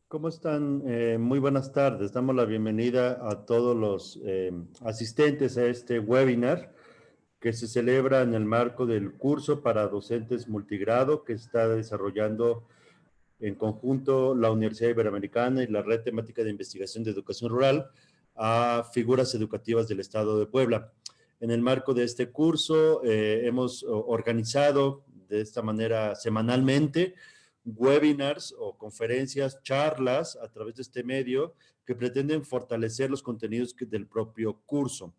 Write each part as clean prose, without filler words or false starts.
¿Cómo están? Muy buenas tardes. Damos la bienvenida a todos los asistentes a este webinar que se celebra en el marco del curso para docentes multigrado que está desarrollando en conjunto la Universidad Iberoamericana y la Red Temática de Investigación de Educación Rural a figuras educativas del Estado de Puebla. En el marco de este curso hemos organizado de esta manera semanalmente webinars o conferencias, charlas a través de este medio que pretenden fortalecer los contenidos del propio curso.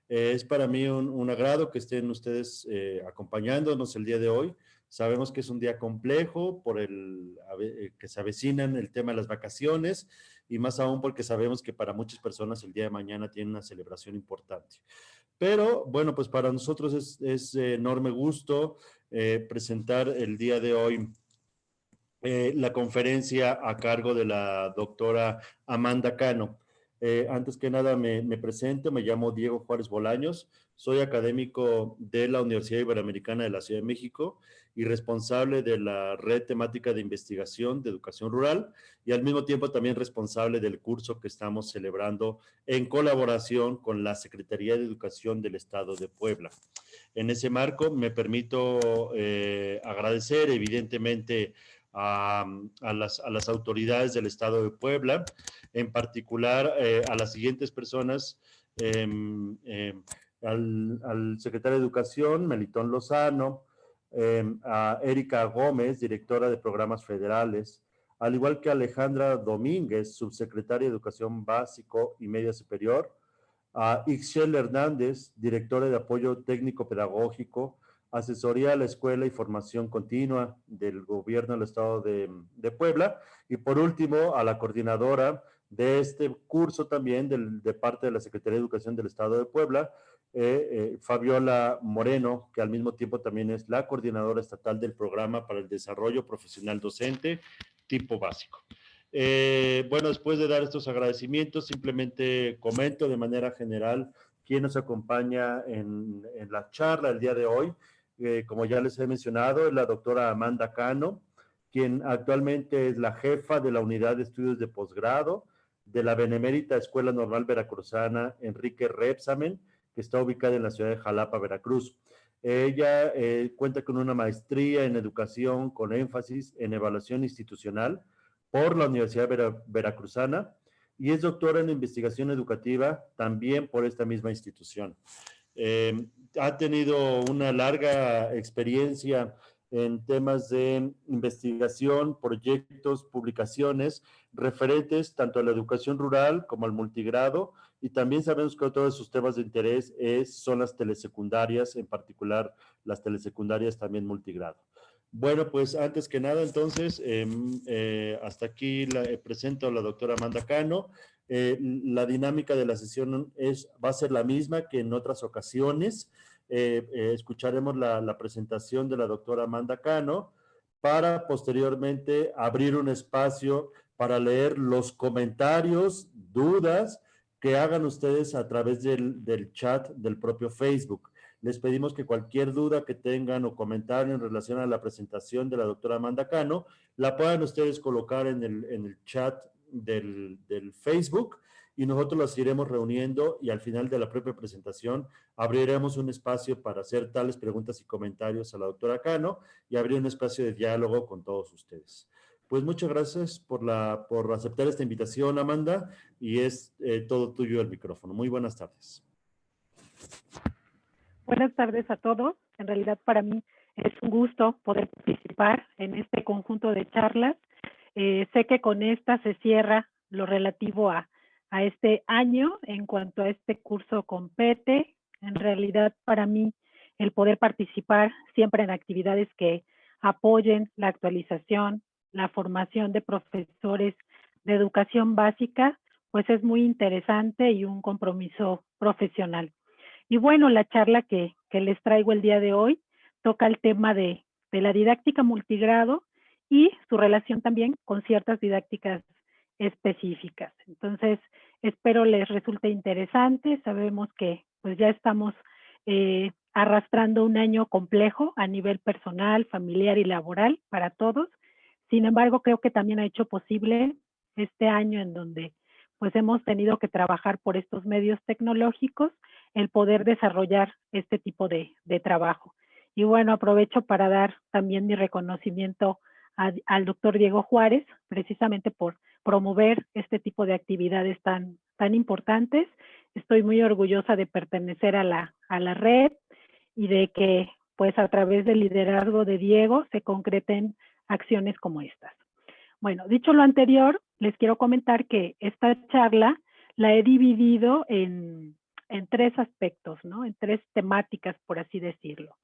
Es para mí un agrado que estén ustedes acompañándonos el día de hoy. Sabemos que es un día complejo por que se avecinan el tema de las vacaciones y más aún porque sabemos que para muchas personas el día de mañana tiene una celebración importante. Pero bueno, pues para nosotros es enorme gusto presentar el día de hoy la conferencia a cargo de la doctora Amanda Cano. Antes que nada me presento, me llamo Diego Juárez Bolaños, soy académico de la Universidad Iberoamericana de la Ciudad de México y responsable de la Red Temática de Investigación de Educación Rural y al mismo tiempo también responsable del curso que estamos celebrando en colaboración con la Secretaría de Educación del Estado de Puebla. En ese marco me permito agradecer evidentemente a las autoridades del Estado de Puebla, en particular a las siguientes personas, al secretario de Educación, Melitón Lozano, a Erika Gómez, directora de Programas Federales, al igual que Alejandra Domínguez, subsecretaria de Educación Básico y Media Superior, a Ixchel Hernández, directora de Apoyo Técnico Pedagógico, Asesoría a la Escuela y Formación Continua del Gobierno del Estado de Puebla, y por último a la coordinadora de este curso también de parte de la Secretaría de Educación del Estado de Puebla, Fabiola Moreno, que al mismo tiempo también es la coordinadora estatal del Programa para el Desarrollo Profesional Docente tipo básico. Bueno, después de dar estos agradecimientos, simplemente comento de manera general quién nos acompaña en la charla el día de hoy. Como ya les he mencionado, es la doctora Amanda Cano, quien actualmente es la jefa de la Unidad de Estudios de Posgrado de la Benemérita Escuela Normal Veracruzana Enrique Repsamen, que está ubicada en la ciudad de Jalapa, Veracruz. Ella cuenta con una maestría en educación con énfasis en evaluación institucional por la Universidad Veracruzana y es doctora en investigación educativa también por esta misma institución. Ha tenido una larga experiencia en temas de investigación, proyectos, publicaciones referentes tanto a la educación rural como al multigrado, y también sabemos que otro de sus temas de interés son las telesecundarias, en particular las telesecundarias también multigrado. Bueno, pues antes que nada, entonces, hasta aquí presento a la doctora Amanda Cano. La dinámica de la sesión va a ser la misma que en otras ocasiones. Escucharemos la presentación de la doctora Amanda Cano para posteriormente abrir un espacio para leer los comentarios, dudas que hagan ustedes a través del chat del propio Facebook. Les pedimos que cualquier duda que tengan o comentario en relación a la presentación de la doctora Amanda Cano, la puedan ustedes colocar en el chat del Facebook y nosotros las iremos reuniendo y al final de la propia presentación abriremos un espacio para hacer tales preguntas y comentarios a la doctora Cano y abrir un espacio de diálogo con todos ustedes. Pues muchas gracias por aceptar esta invitación, Amanda, y es todo tuyo el micrófono. Muy buenas tardes. Buenas tardes a todos. En realidad para mí es un gusto poder participar en este conjunto de charlas. Sé que con esta se cierra lo relativo a este año en cuanto a este curso compete. En realidad para mí el poder participar siempre en actividades que apoyen la actualización, la formación de profesores de educación básica, pues es muy interesante y un compromiso profesional. Y bueno, la charla que les traigo el día de hoy toca el tema de la didáctica multigrado y su relación también con ciertas didácticas específicas. Entonces, espero les resulte interesante. Sabemos que pues ya estamos arrastrando un año complejo a nivel personal, familiar y laboral para todos. Sin embargo, creo que también ha hecho posible este año en donde pues hemos tenido que trabajar por estos medios tecnológicos, el poder desarrollar este tipo de trabajo. Y bueno, aprovecho para dar también mi reconocimiento al doctor Diego Juárez, precisamente por promover este tipo de actividades tan importantes. Estoy muy orgullosa de pertenecer a la red y de que pues a través del liderazgo de Diego se concreten acciones como estas. Bueno, dicho lo anterior, les quiero comentar que esta charla la he dividido en tres aspectos, ¿no? En tres temáticas, por así decirlo.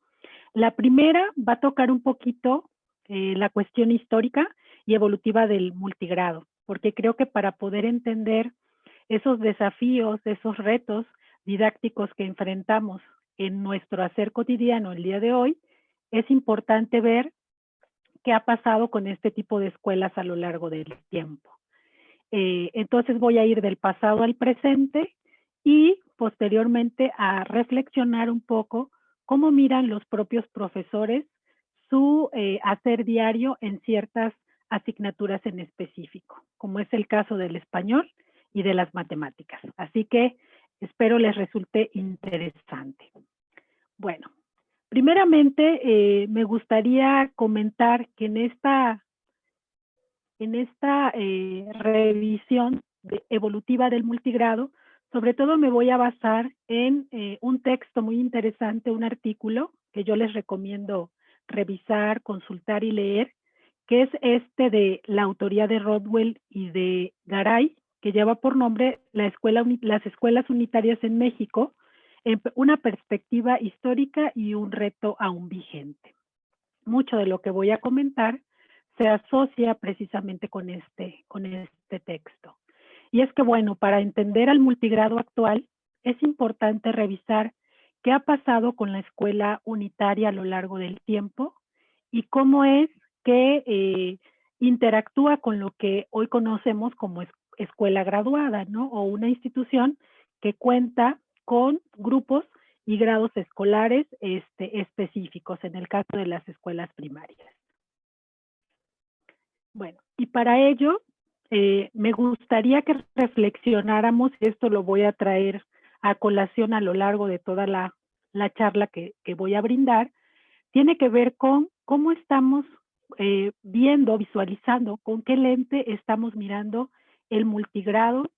La primera va a tocar un poquito la cuestión histórica y evolutiva del multigrado, porque creo que para poder entender esos desafíos, esos retos didácticos que enfrentamos en nuestro hacer cotidiano el día de hoy, es importante ver qué ha pasado con este tipo de escuelas a lo largo del tiempo. Entonces voy a ir del pasado al presente y posteriormente a reflexionar un poco cómo miran los propios profesores su hacer diario en ciertas asignaturas en específico, como es el caso del español y de las matemáticas. Así que espero les resulte interesante. Bueno, primeramente me gustaría comentar que en esta revisión evolutiva del multigrado, sobre todo me voy a basar en un texto muy interesante, un artículo que yo les recomiendo revisar, consultar y leer, que es este de la autoría de Rodwell y de Garay, que lleva por nombre las escuelas unitarias en México, en una perspectiva histórica y un reto aún vigente. Mucho de lo que voy a comentar se asocia precisamente con este texto. Y es que, bueno, para entender al multigrado actual, es importante revisar qué ha pasado con la escuela unitaria a lo largo del tiempo y cómo es que interactúa con lo que hoy conocemos como escuela graduada, ¿no? O una institución que cuenta con grupos y grados escolares específicos, en el caso de las escuelas primarias. Bueno, y para ello me gustaría que reflexionáramos, y esto lo voy a traer a colación a lo largo de toda la charla que voy a brindar, tiene que ver con cómo estamos viendo, visualizando, con qué lente estamos mirando el multigrado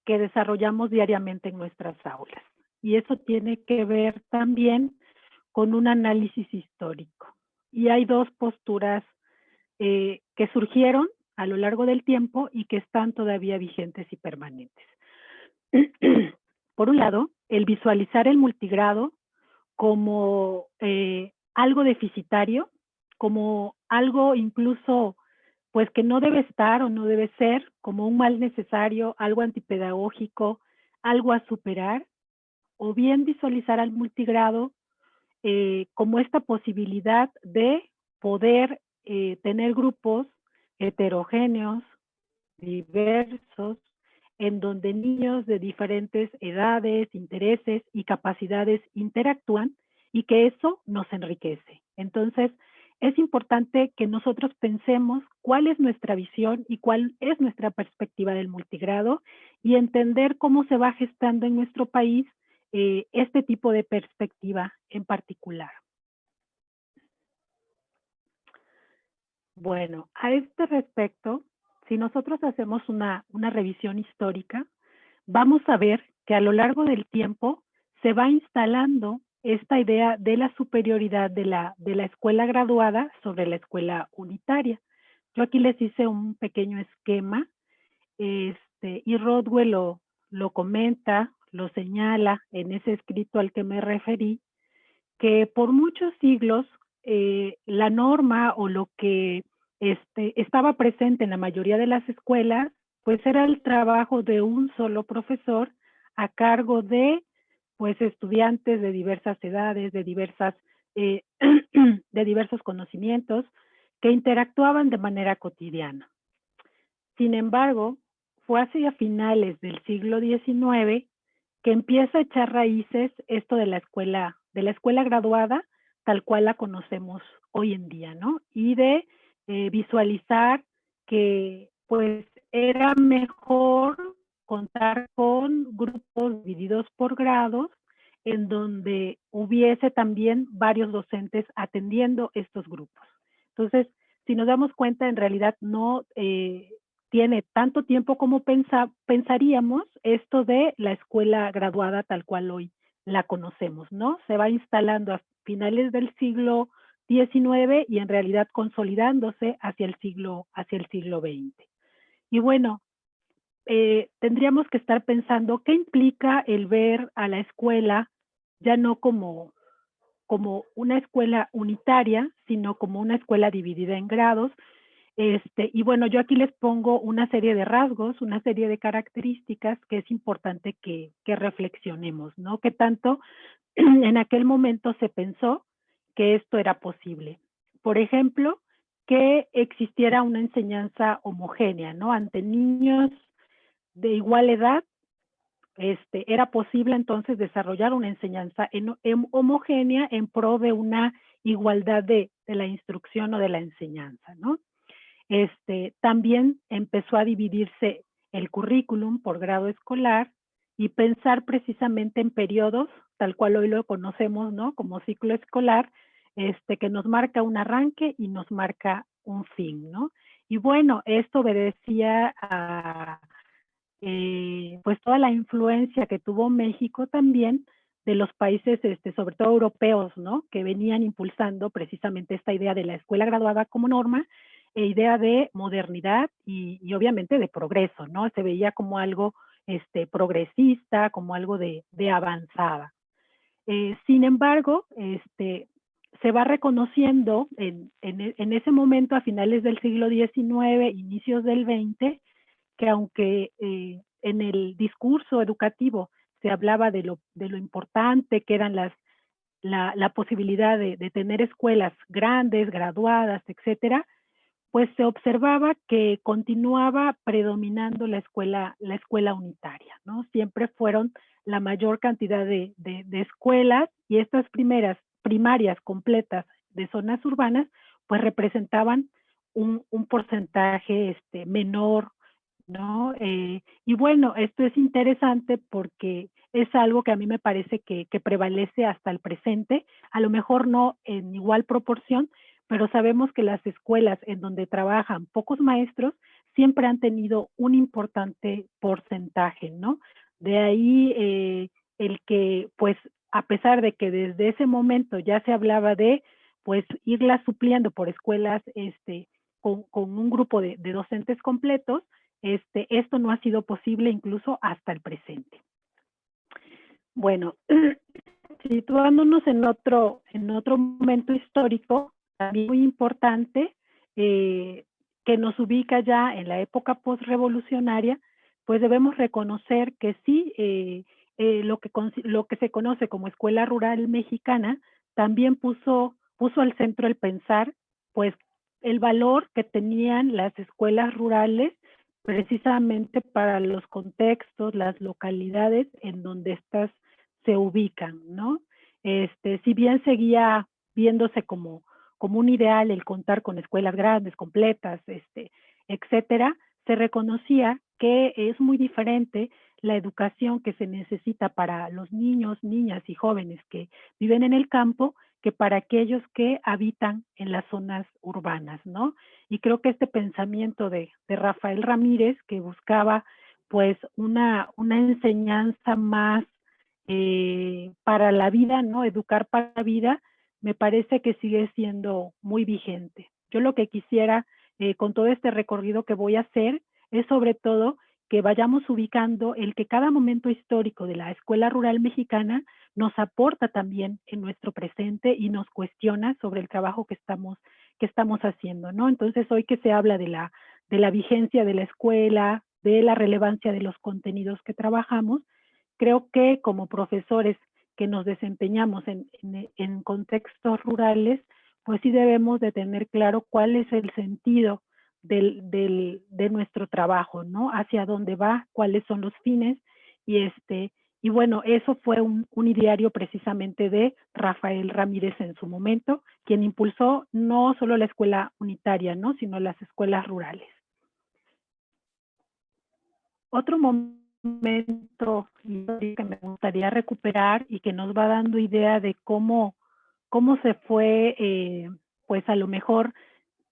que desarrollamos diariamente en nuestras aulas. Y eso tiene que ver también con un análisis histórico. Y hay dos posturas que surgieron a lo largo del tiempo y que están todavía vigentes y permanentes. Por un lado, el visualizar el multigrado como algo deficitario, como algo incluso pues que no debe estar o no debe ser, como un mal necesario, algo antipedagógico, algo a superar, o bien visualizar al multigrado como esta posibilidad de poder tener grupos heterogéneos, diversos, en donde niños de diferentes edades, intereses y capacidades interactúan y que eso nos enriquece. Entonces, es importante que nosotros pensemos cuál es nuestra visión y cuál es nuestra perspectiva del multigrado y entender cómo se va gestando en nuestro país este tipo de perspectiva en particular. Bueno, a este respecto, si nosotros hacemos una revisión histórica, vamos a ver que a lo largo del tiempo se va instalando esta idea de la superioridad de la escuela graduada sobre la escuela unitaria. Yo aquí les hice un pequeño esquema y Rodwell lo comenta, lo señala en ese escrito al que me referí, que por muchos siglos la norma o lo que estaba presente en la mayoría de las escuelas, pues era el trabajo de un solo profesor a cargo de pues estudiantes de diversas edades, de de diversos conocimientos que interactuaban de manera cotidiana. Sin embargo, fue hacia finales del siglo XIX que empieza a echar raíces esto de la escuela graduada, tal cual la conocemos hoy en día, ¿no? Y de visualizar que pues era mejor contar con grupos divididos por grados en donde hubiese también varios docentes atendiendo estos grupos. Entonces, si nos damos cuenta, en realidad no tiene tanto tiempo como pensaríamos esto de la escuela graduada tal cual hoy la conocemos, ¿no? Se va instalando a finales del siglo XIX y en realidad consolidándose hacia el siglo XX. Y bueno, tendríamos que estar pensando qué implica el ver a la escuela ya no como una escuela unitaria, sino como una escuela dividida en grados. Y bueno, yo aquí les pongo una serie de rasgos, una serie de características que es importante que reflexionemos, ¿no? ¿Qué tanto en aquel momento se pensó que esto era posible? Por ejemplo, que existiera una enseñanza homogénea, ¿no? Ante niños de igual edad, era posible entonces desarrollar una enseñanza homogénea en pro de una igualdad de la instrucción o de la enseñanza, ¿no? También empezó a dividirse el currículum por grado escolar y pensar precisamente en periodos, tal cual hoy lo conocemos, ¿no? Como ciclo escolar, que nos marca un arranque y nos marca un fin, ¿no? Y bueno, esto obedecía a pues toda la influencia que tuvo México también de los países, sobre todo europeos, ¿no? Que venían impulsando precisamente esta idea de la escuela graduada como norma, idea de modernidad y obviamente de progreso, ¿no? Se veía como algo progresista, como algo de avanzada. Sin embargo, se va reconociendo en ese momento, a finales del siglo XIX, inicios del XX, que aunque en el discurso educativo se hablaba de lo importante que eran la posibilidad de tener escuelas grandes, graduadas, etcétera, pues se observaba que continuaba predominando la escuela unitaria, ¿no? Siempre fueron la mayor cantidad de escuelas y estas primarias completas de zonas urbanas, pues representaban un porcentaje menor, ¿no? Y bueno, esto es interesante porque es algo que a mí me parece que prevalece hasta el presente, a lo mejor no en igual proporción, pero sabemos que las escuelas en donde trabajan pocos maestros siempre han tenido un importante porcentaje, ¿no? De ahí el que, pues, a pesar de que desde ese momento ya se hablaba de, pues, irlas supliendo por escuelas con un grupo de docentes completos, esto no ha sido posible incluso hasta el presente. Bueno, situándonos en otro momento histórico, también muy importante, que nos ubica ya en la época postrevolucionaria, pues debemos reconocer que sí, lo que se conoce como escuela rural mexicana también puso al centro el pensar, pues, el valor que tenían las escuelas rurales precisamente para los contextos, las localidades en donde estas se ubican, ¿no? Si bien seguía viéndose como un ideal el contar con escuelas grandes, completas, etcétera, se reconocía que es muy diferente la educación que se necesita para los niños, niñas y jóvenes que viven en el campo que para aquellos que habitan en las zonas urbanas, ¿no? Y creo que este pensamiento de Rafael Ramírez, que buscaba pues una enseñanza más para la vida, ¿no? Educar para la vida, me parece que sigue siendo muy vigente. Yo lo que quisiera con todo este recorrido que voy a hacer es sobre todo que vayamos ubicando el que cada momento histórico de la escuela rural mexicana nos aporta también en nuestro presente y nos cuestiona sobre el trabajo que estamos haciendo, ¿no? Entonces, hoy que se habla de la vigencia de la escuela, de la relevancia de los contenidos que trabajamos, creo que como profesores que nos desempeñamos en contextos rurales, pues sí debemos de tener claro cuál es el sentido de nuestro trabajo, ¿no? Hacia dónde va, cuáles son los fines y Y bueno, eso fue un ideario precisamente de Rafael Ramírez en su momento, quien impulsó no solo la escuela unitaria, ¿no?, sino las escuelas rurales. Otro momento que me gustaría recuperar y que nos va dando idea de cómo se fue, pues a lo mejor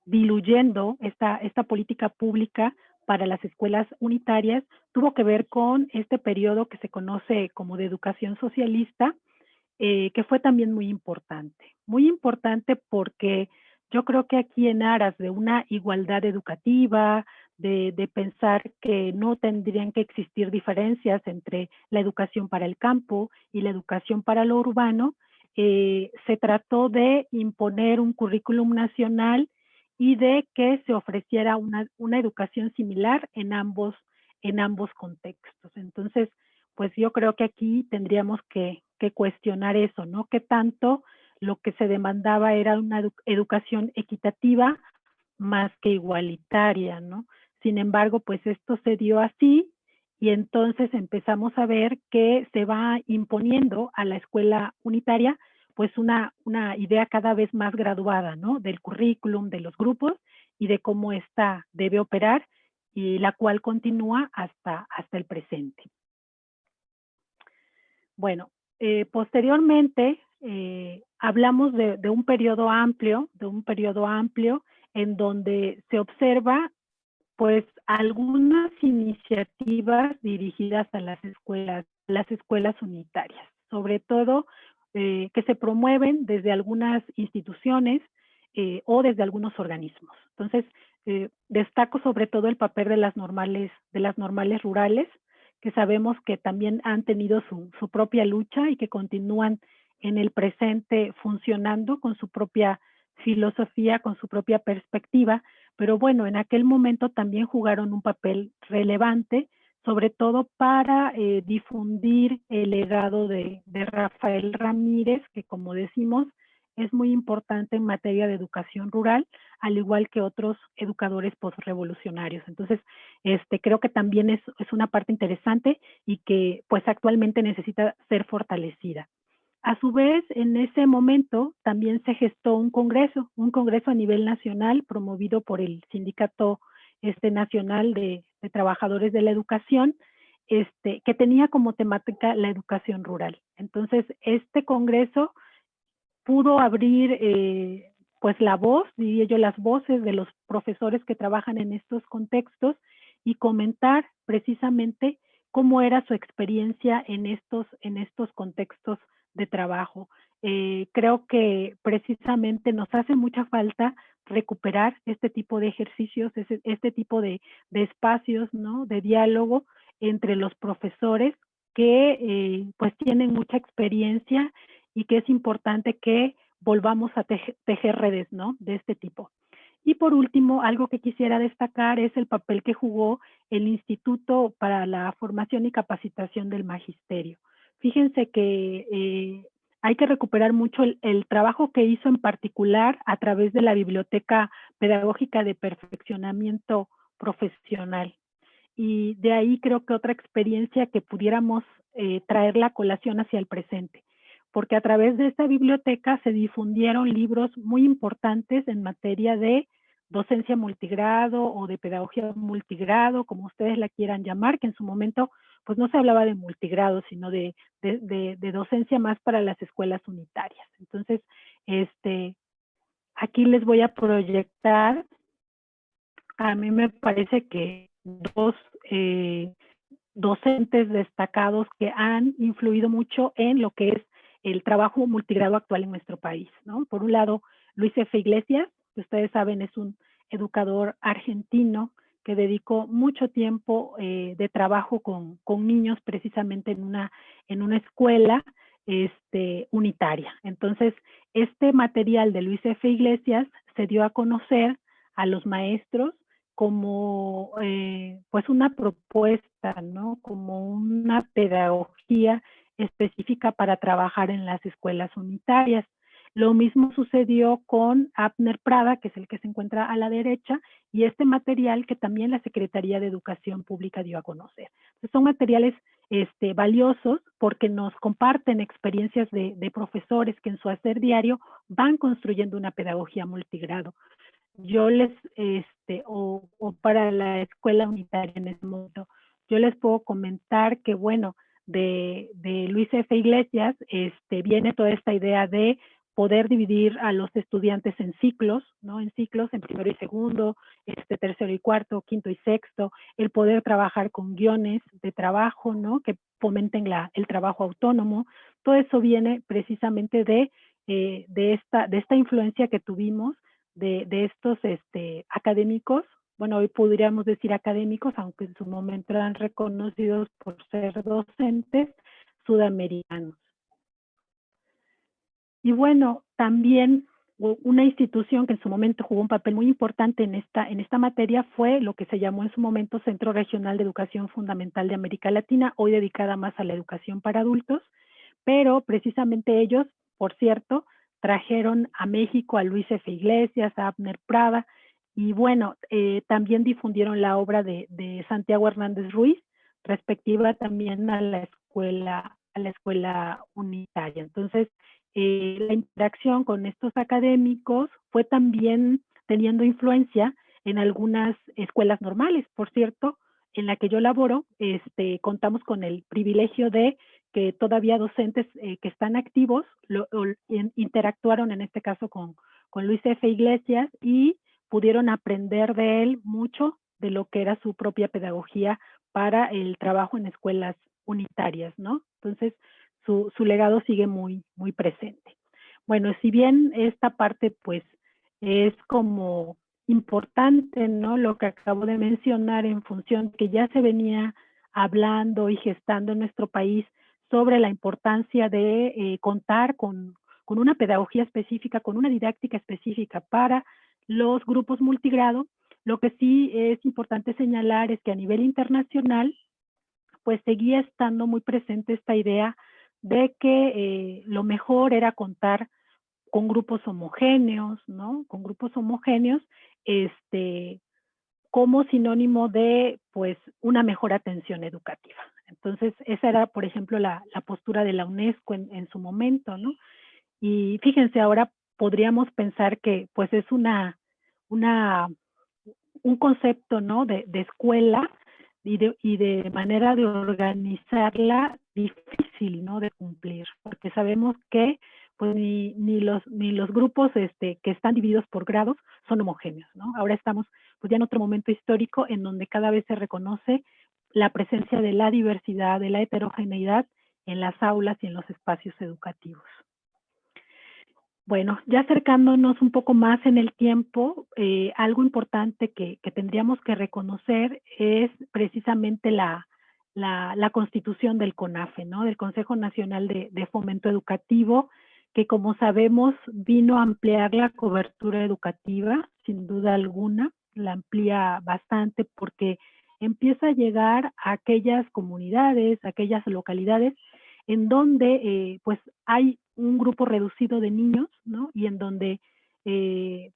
diluyendo esta política pública para las escuelas unitarias, tuvo que ver con este periodo que se conoce como de educación socialista, que fue también muy importante. Muy importante porque yo creo que aquí en aras de una igualdad educativa, de pensar que no tendrían que existir diferencias entre la educación para el campo y la educación para lo urbano, se trató de imponer un currículum nacional y de que se ofreciera una educación similar en ambos contextos. Entonces, pues yo creo que aquí tendríamos que cuestionar eso, ¿no? ¿Qué tanto lo que se demandaba era una educación equitativa más que igualitaria, ¿no? Sin embargo, pues esto se dio así y entonces empezamos a ver que se va imponiendo a la escuela unitaria pues una idea cada vez más graduada, ¿no? Del currículum, de los grupos y de cómo ésta debe operar y la cual continúa hasta el presente. Bueno, posteriormente hablamos de un periodo amplio, en donde se observa pues algunas iniciativas dirigidas a las escuelas unitarias, sobre todo que se promueven desde algunas instituciones o desde algunos organismos. Entonces, destaco sobre todo el papel de las normales rurales, que sabemos que también han tenido su propia lucha y que continúan en el presente funcionando con su propia filosofía, con su propia perspectiva, pero bueno, en aquel momento también jugaron un papel relevante, sobre todo para difundir el legado de Rafael Ramírez, que como decimos, es muy importante en materia de educación rural, al igual que otros educadores postrevolucionarios. Entonces, creo que también es una parte interesante y que pues actualmente necesita ser fortalecida. A su vez, en ese momento también se gestó un congreso a nivel nacional promovido por el Sindicato Nacional de Trabajadores de la Educación, que tenía como temática la educación rural. Entonces, este congreso pudo abrir pues la voz, diría yo, las voces de los profesores que trabajan en estos contextos y comentar precisamente cómo era su experiencia en estos contextos de trabajo. Creo que precisamente nos hace mucha falta recuperar este tipo de ejercicios, este tipo de espacios, ¿no?, de diálogo entre los profesores que pues tienen mucha experiencia y que es importante que volvamos a tejer redes, ¿no?, de este tipo. Y por último, algo que quisiera destacar es el papel que jugó el Instituto para la Formación y Capacitación del Magisterio. Fíjense que hay que recuperar mucho el trabajo que hizo en particular a través de la Biblioteca Pedagógica de Perfeccionamiento Profesional. Y de ahí creo que otra experiencia que pudiéramos traer la colación hacia el presente, porque a través de esta biblioteca se difundieron libros muy importantes en materia de docencia multigrado o de pedagogía multigrado, como ustedes la quieran llamar, que en su momento pues no se hablaba de multigrado, sino de docencia más para las escuelas unitarias. Entonces, aquí les voy a proyectar, a mí me parece que dos docentes destacados que han influido mucho en lo que es el trabajo multigrado actual en nuestro país, ¿no? Por un lado, Luis F. Iglesias, que ustedes saben es un educador argentino que dedicó mucho tiempo de trabajo con niños precisamente en una escuela unitaria. Entonces, este material de Luis F. Iglesias se dio a conocer a los maestros como pues una propuesta, ¿no?, como una pedagogía específica para trabajar en las escuelas unitarias. Lo mismo sucedió con Abner Prada, que es el que se encuentra a la derecha, y este material que también la Secretaría de Educación Pública dio a conocer. Entonces, son materiales valiosos porque nos comparten experiencias de profesores que en su hacer diario van construyendo una pedagogía multigrado. Yo les, o para la escuela unitaria en ese momento, yo les puedo comentar que, bueno, de Luis F. Iglesias viene toda esta idea de poder dividir a los estudiantes en ciclos, ¿no? En ciclos, en primero y segundo, tercero y cuarto, quinto y sexto, el poder trabajar con guiones de trabajo, ¿no? Que fomenten el trabajo autónomo. Todo eso viene precisamente de esta influencia que tuvimos de estos académicos, bueno, hoy podríamos decir académicos, aunque en su momento eran reconocidos por ser docentes sudamericanos. Y bueno, también una institución que en su momento jugó un papel muy importante en esta materia fue lo que se llamó en su momento Centro Regional de Educación Fundamental de América Latina, hoy dedicada más a la educación para adultos, pero precisamente ellos, por cierto, trajeron a México a Luis F. Iglesias, a Abner Prada, y bueno, también difundieron la obra de Santiago Hernández Ruiz, respectiva también a la escuela unitaria. Entonces, la interacción con estos académicos fue también teniendo influencia en algunas escuelas normales. Por cierto, en la que yo laboro, contamos con el privilegio de que todavía docentes que están activos interactuaron en este caso con Luis F. Iglesias y pudieron aprender de él mucho de lo que era su propia pedagogía para el trabajo en escuelas unitarias, ¿no? Entonces, su legado sigue muy, muy presente. Bueno, si bien esta parte, pues, es como importante, ¿no? Lo que acabo de mencionar en función que ya se venía hablando y gestando en nuestro país sobre la importancia de contar con una pedagogía específica, con una didáctica específica para los grupos multigrado. Lo que sí es importante señalar es que a nivel internacional, pues seguía estando muy presente esta idea de que lo mejor era contar con grupos homogéneos, ¿no? Con grupos homogéneos, como sinónimo de, pues, una mejor atención educativa. Entonces, esa era, por ejemplo, la postura de la UNESCO en su momento, ¿no? Y fíjense, ahora podríamos pensar que, pues, es un concepto, ¿no? De escuela y de manera de organizarla difícil, ¿no? De cumplir, porque sabemos que pues ni los grupos que están divididos por grados son homogéneos, ¿no? Ahora estamos pues ya en otro momento histórico en donde cada vez se reconoce la presencia de la diversidad, de la heterogeneidad en las aulas y en los espacios educativos. Bueno, ya acercándonos un poco más en el tiempo, algo importante que tendríamos que reconocer es precisamente la constitución del CONAFE, ¿no? Del Consejo Nacional de Fomento Educativo, que como sabemos vino a ampliar la cobertura educativa, sin duda alguna, la amplía bastante porque empieza a llegar a aquellas comunidades, a aquellas localidades en donde pues hay un grupo reducido de niños, ¿no? Y en donde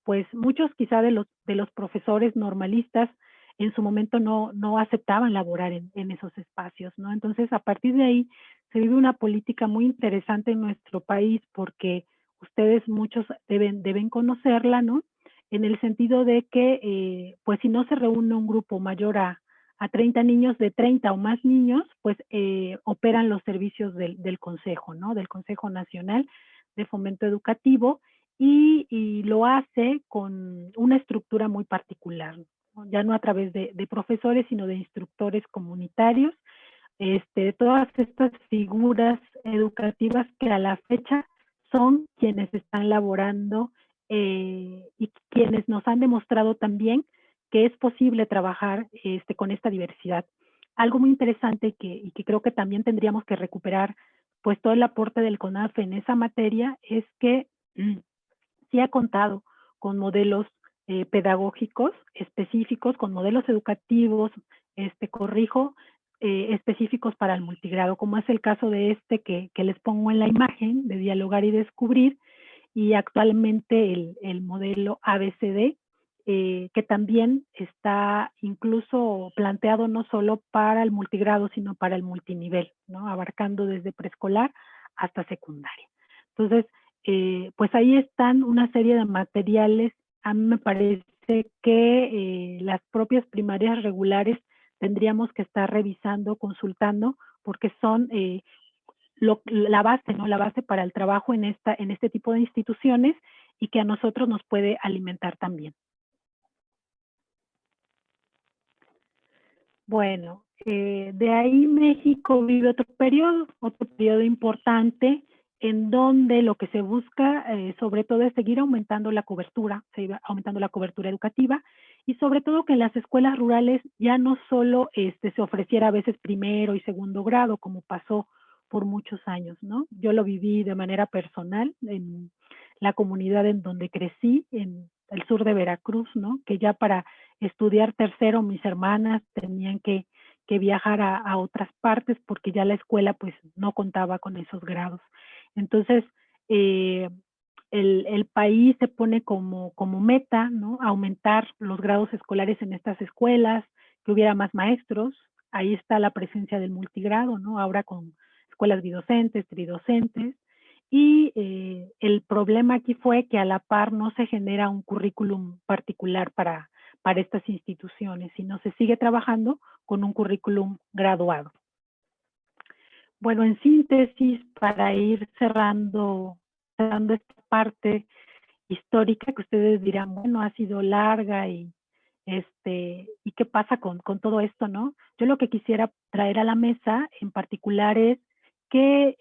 pues muchos quizá de los profesores normalistas en su momento no aceptaban laborar en esos espacios, ¿no? Entonces, a partir de ahí se vive una política muy interesante en nuestro país porque ustedes muchos deben conocerla, ¿no? En el sentido de que, pues si no se reúne un grupo mayor a 30 niños, de 30 o más niños, pues operan los servicios del Consejo, ¿no? Del Consejo Nacional de Fomento Educativo y lo hace con una estructura muy particular, ¿no? Ya no a través de profesores, sino de instructores comunitarios, todas estas figuras educativas que a la fecha son quienes están laborando y quienes nos han demostrado también que es posible trabajar con esta diversidad. Algo muy interesante y que creo que también tendríamos que recuperar, pues todo el aporte del CONAFE en esa materia es que sí ha contado con modelos pedagógicos específicos, con modelos educativos, específicos para el multigrado, como es el caso de que les pongo en la imagen, de Dialogar y Descubrir, y actualmente el modelo ABCD, que también está incluso planteado no solo para el multigrado, sino para el multinivel, ¿no? Abarcando desde preescolar hasta secundaria. Entonces, pues ahí están una serie de materiales. A mí me parece que las propias primarias regulares tendríamos que estar revisando, consultando, porque son la base, ¿no? La base para el trabajo en este tipo de instituciones y que a nosotros nos puede alimentar también. Bueno, de ahí México vive otro periodo importante en donde lo que se busca sobre todo es seguir aumentando la cobertura, aumentando la cobertura educativa y sobre todo que en las escuelas rurales ya no solo se ofreciera a veces primero y segundo grado como pasó por muchos años, ¿no? Yo lo viví de manera personal en la comunidad en donde crecí, en el sur de Veracruz, ¿no? Que ya para estudiar tercero mis hermanas tenían que viajar a otras partes porque ya la escuela pues no contaba con esos grados. Entonces, el país se pone como meta, ¿no? Aumentar los grados escolares en estas escuelas, que hubiera más maestros. Ahí está la presencia del multigrado, ¿no? Ahora con escuelas bidocentes, tridocentes. Y el problema aquí fue que a la par no se genera un currículum particular para estas instituciones, sino se sigue trabajando con un currículum graduado. Bueno, en síntesis, para ir cerrando esta parte histórica que ustedes dirán, bueno, ha sido larga y qué pasa con todo esto, ¿no? Yo lo que quisiera traer a la mesa en particular es que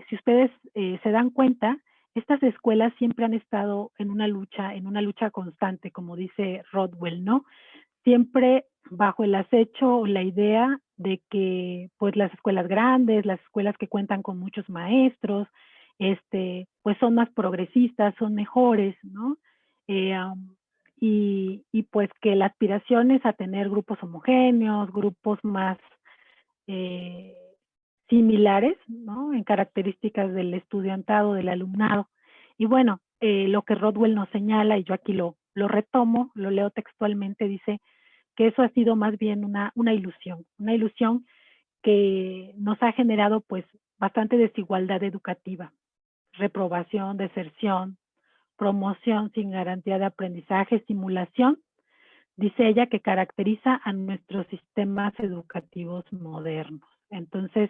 si ustedes se dan cuenta, estas escuelas siempre han estado en una lucha constante, como dice Rodwell, ¿no? Siempre bajo el acecho o la idea de que pues las escuelas grandes, las escuelas que cuentan con muchos maestros, pues son más progresistas, son mejores, ¿no? Y pues que la aspiración es a tener grupos homogéneos, grupos más similares, ¿no? En características del estudiantado, del alumnado. Y bueno, lo que Rodwell nos señala, y yo aquí lo retomo, lo leo textualmente, dice que eso ha sido más bien una ilusión que nos ha generado pues bastante desigualdad educativa, reprobación, deserción, promoción sin garantía de aprendizaje, simulación, dice ella, que caracteriza a nuestros sistemas educativos modernos. Entonces,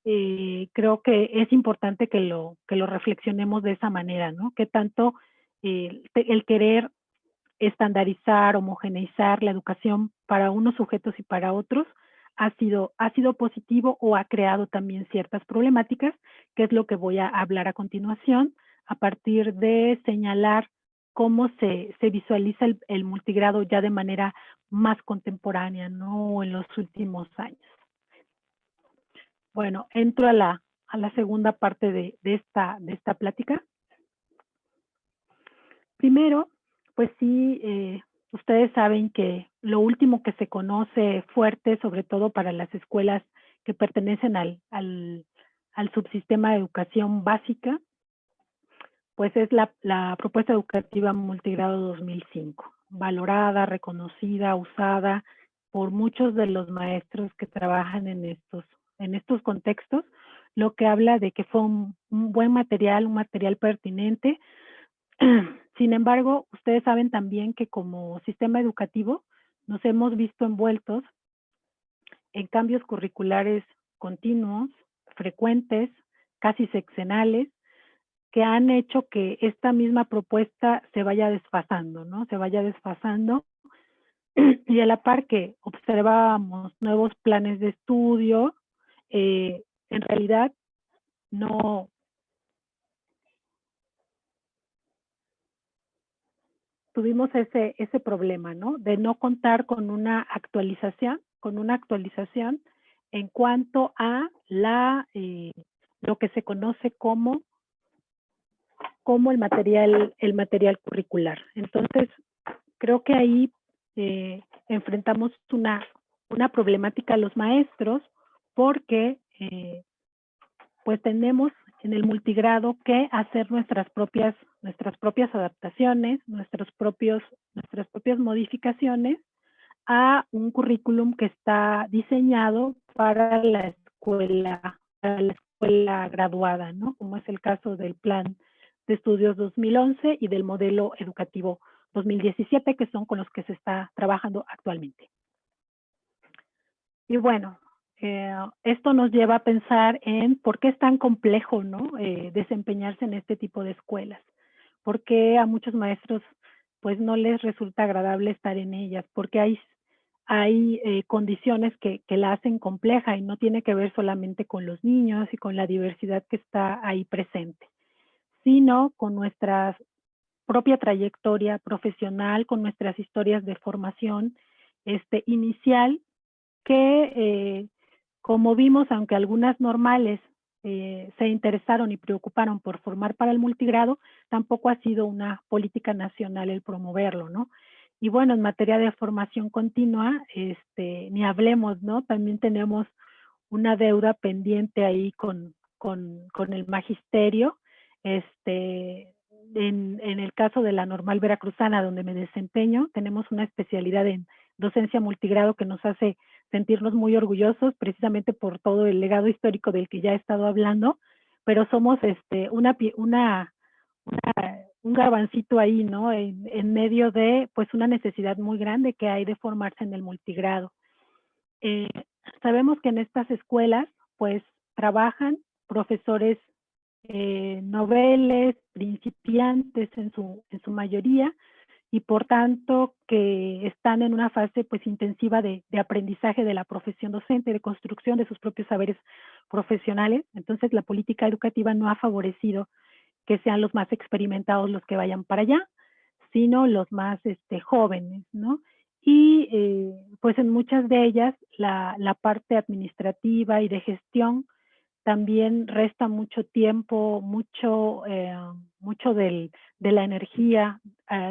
creo que es importante que lo reflexionemos de esa manera, ¿no? Que tanto el querer estandarizar, homogeneizar la educación para unos sujetos y para otros ha sido positivo o ha creado también ciertas problemáticas, que es lo que voy a hablar a continuación, a partir de señalar cómo se visualiza el multigrado ya de manera más contemporánea, ¿no? En los últimos años. Bueno, entro a la segunda parte de esta plática. Primero, pues sí, ustedes saben que lo último que se conoce fuerte, sobre todo para las escuelas que pertenecen al subsistema de educación básica, pues es la propuesta educativa multigrado 2005, valorada, reconocida, usada por muchos de los maestros que trabajan en estos contextos, lo que habla de que fue un buen material, un material pertinente. Sin embargo, ustedes saben también que como sistema educativo nos hemos visto envueltos en cambios curriculares continuos, frecuentes, casi sexenales, que han hecho que esta misma propuesta se vaya desfasando, ¿no? Se vaya desfasando y a la par que observábamos nuevos planes de estudio, en realidad no tuvimos ese problema, ¿no? De no contar con una actualización en cuanto a lo que se conoce como el material curricular. Entonces, creo que ahí enfrentamos una problemática a los maestros porque pues tenemos en el multigrado que hacer nuestras propias nuestras propias adaptaciones, nuestras propias modificaciones a un currículum que está diseñado para la escuela graduada, ¿no? Como es el caso del Plan de Estudios 2011 y del Modelo Educativo 2017, que son con los que se está trabajando actualmente. Y bueno, esto nos lleva a pensar en por qué es tan complejo, ¿no? Desempeñarse en este tipo de escuelas. ¿Por qué a muchos maestros pues no les resulta agradable estar en ellas? Porque hay condiciones que la hacen compleja y no tiene que ver solamente con los niños y con la diversidad que está ahí presente, sino con nuestra propia trayectoria profesional, con nuestras historias de formación inicial, que como vimos, aunque algunas normales se interesaron y preocuparon por formar para el multigrado, tampoco ha sido una política nacional el promoverlo, ¿no? Y bueno, en materia de formación continua, ni hablemos, ¿no? También tenemos una deuda pendiente ahí con el magisterio. En el caso de la Normal Veracruzana, donde me desempeño, tenemos una especialidad en docencia multigrado que nos hace sentirnos muy orgullosos, precisamente por todo el legado histórico del que ya he estado hablando, pero somos un garbancito ahí, ¿no? En medio de pues una necesidad muy grande que hay de formarse en el multigrado. Sabemos que en estas escuelas pues trabajan profesores noveles, principiantes en su mayoría, y por tanto que están en una fase pues intensiva de aprendizaje de la profesión docente, de construcción de sus propios saberes profesionales. Entonces la política educativa no ha favorecido que sean los más experimentados los que vayan para allá, sino los más jóvenes, ¿no? Y pues en muchas de ellas la parte administrativa y de gestión también resta mucho tiempo, mucho de la energía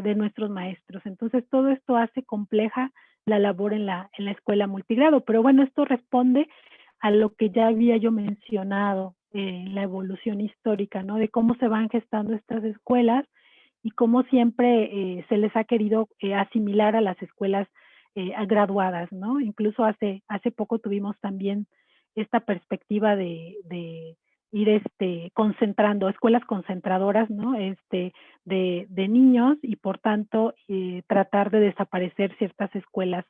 de nuestros maestros. Entonces, todo esto hace compleja la labor en la escuela multigrado. Pero bueno, esto responde a lo que ya había yo mencionado en la evolución histórica, ¿no? De cómo se van gestando estas escuelas y cómo siempre se les ha querido asimilar a las escuelas graduadas, ¿no? Incluso hace poco tuvimos también esta perspectiva de ir concentrando, escuelas concentradoras, ¿no? De niños y por tanto tratar de desaparecer ciertas escuelas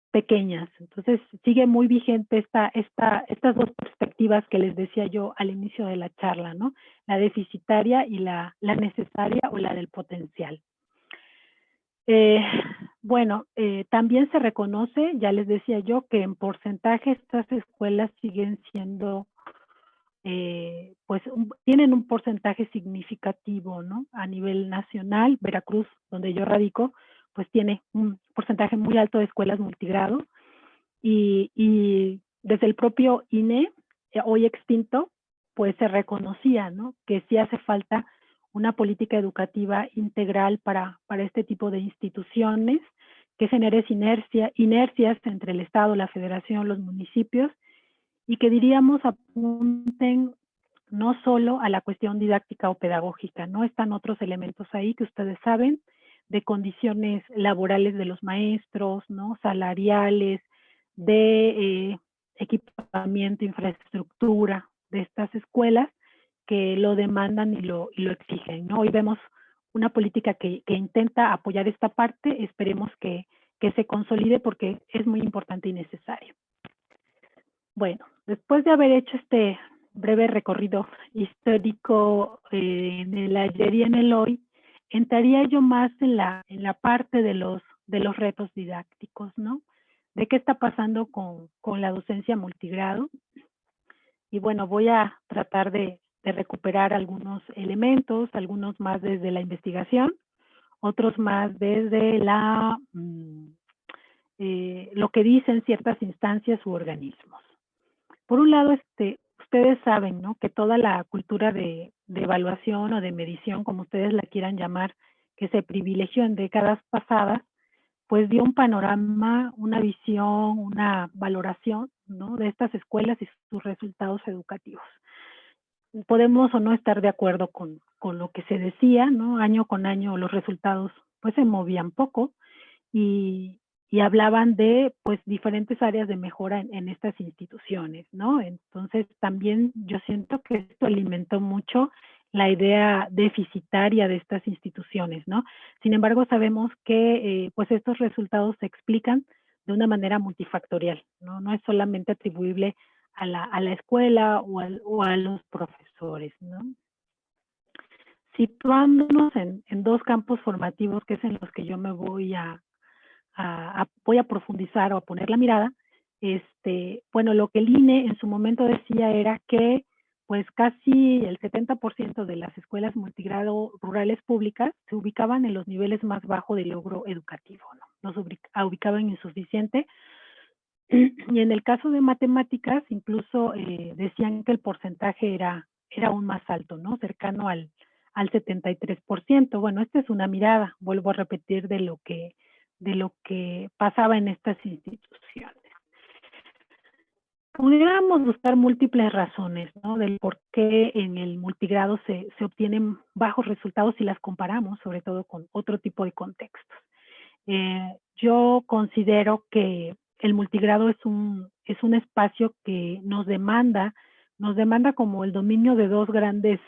pequeñas. Entonces sigue muy vigente estas dos perspectivas que les decía yo al inicio de la charla, ¿no? La deficitaria y la necesaria o la del potencial. Bueno, también se reconoce, ya les decía yo, que en porcentaje estas escuelas siguen siendo, pues tienen un porcentaje significativo, ¿no? A nivel nacional, Veracruz, donde yo radico, pues tiene un porcentaje muy alto de escuelas multigrado y desde el propio INE, hoy extinto, pues se reconocía, ¿no? Que sí hace falta una política educativa integral para este tipo de instituciones que genere inercias entre el Estado, la Federación, los municipios y que diríamos apunten no solo a la cuestión didáctica o pedagógica, ¿no? Están otros elementos ahí que ustedes saben, de condiciones laborales de los maestros, ¿no? Salariales, de equipamiento, infraestructura de estas escuelas que lo demandan y lo exigen, ¿no? Hoy vemos una política que intenta apoyar esta parte, esperemos que se consolide porque es muy importante y necesario. Bueno, después de haber hecho este breve recorrido histórico en el ayer y en el hoy, entraría yo más en la parte de los retos didácticos, ¿no? De qué está pasando con la docencia multigrado. Y bueno, voy a tratar de recuperar algunos elementos, algunos más desde la investigación, otros más desde lo que dicen ciertas instancias u organismos. Por un lado, ustedes saben, ¿no? Que toda la cultura de evaluación o de medición, como ustedes la quieran llamar, que se privilegió en décadas pasadas, pues dio un panorama, una visión, una valoración, ¿no? De estas escuelas y sus resultados educativos. podemos o no estar de acuerdo con lo que se decía, ¿no? Año con año los resultados pues se movían poco y, y hablaban de pues diferentes áreas de mejora en estas instituciones, ¿no? Entonces también yo siento que esto alimentó mucho la idea deficitaria de estas instituciones, ¿no? Sin embargo, sabemos que pues estos resultados se explican de una manera multifactorial, ¿no? No es solamente atribuible a la escuela o a los profesores, ¿no? Situándonos en dos campos formativos que es en los que yo me voy voy a profundizar o a poner la mirada, bueno, lo que el INE en su momento decía era que pues casi el 70% de las escuelas multigrado rurales públicas se ubicaban en los niveles más bajos de logro educativo, ¿no? Los ubicaban insuficiente. Y en el caso de matemáticas, incluso decían que el porcentaje era aún más alto, ¿no? Cercano al 73%. Bueno, esta es una mirada, vuelvo a repetir, de lo que pasaba en estas instituciones. Pudiéramos buscar múltiples razones, ¿no? Del por qué en el multigrado se obtienen bajos resultados si las comparamos, sobre todo con otro tipo de contextos. Yo considero que el multigrado es un espacio que nos demanda como el dominio de dos grandes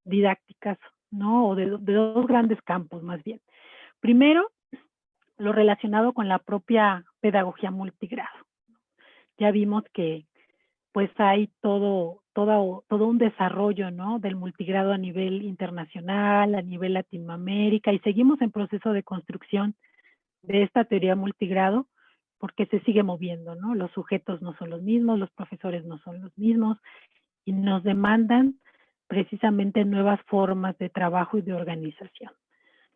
didácticas, ¿no? O de dos grandes campos, más bien. Primero, lo relacionado con la propia pedagogía multigrado. Ya vimos que pues hay todo un desarrollo, ¿no? Del multigrado a nivel internacional, a nivel Latinoamérica, y seguimos en proceso de construcción de esta teoría multigrado porque se sigue moviendo, ¿no? Los sujetos no son los mismos, los profesores no son los mismos y nos demandan precisamente nuevas formas de trabajo y de organización.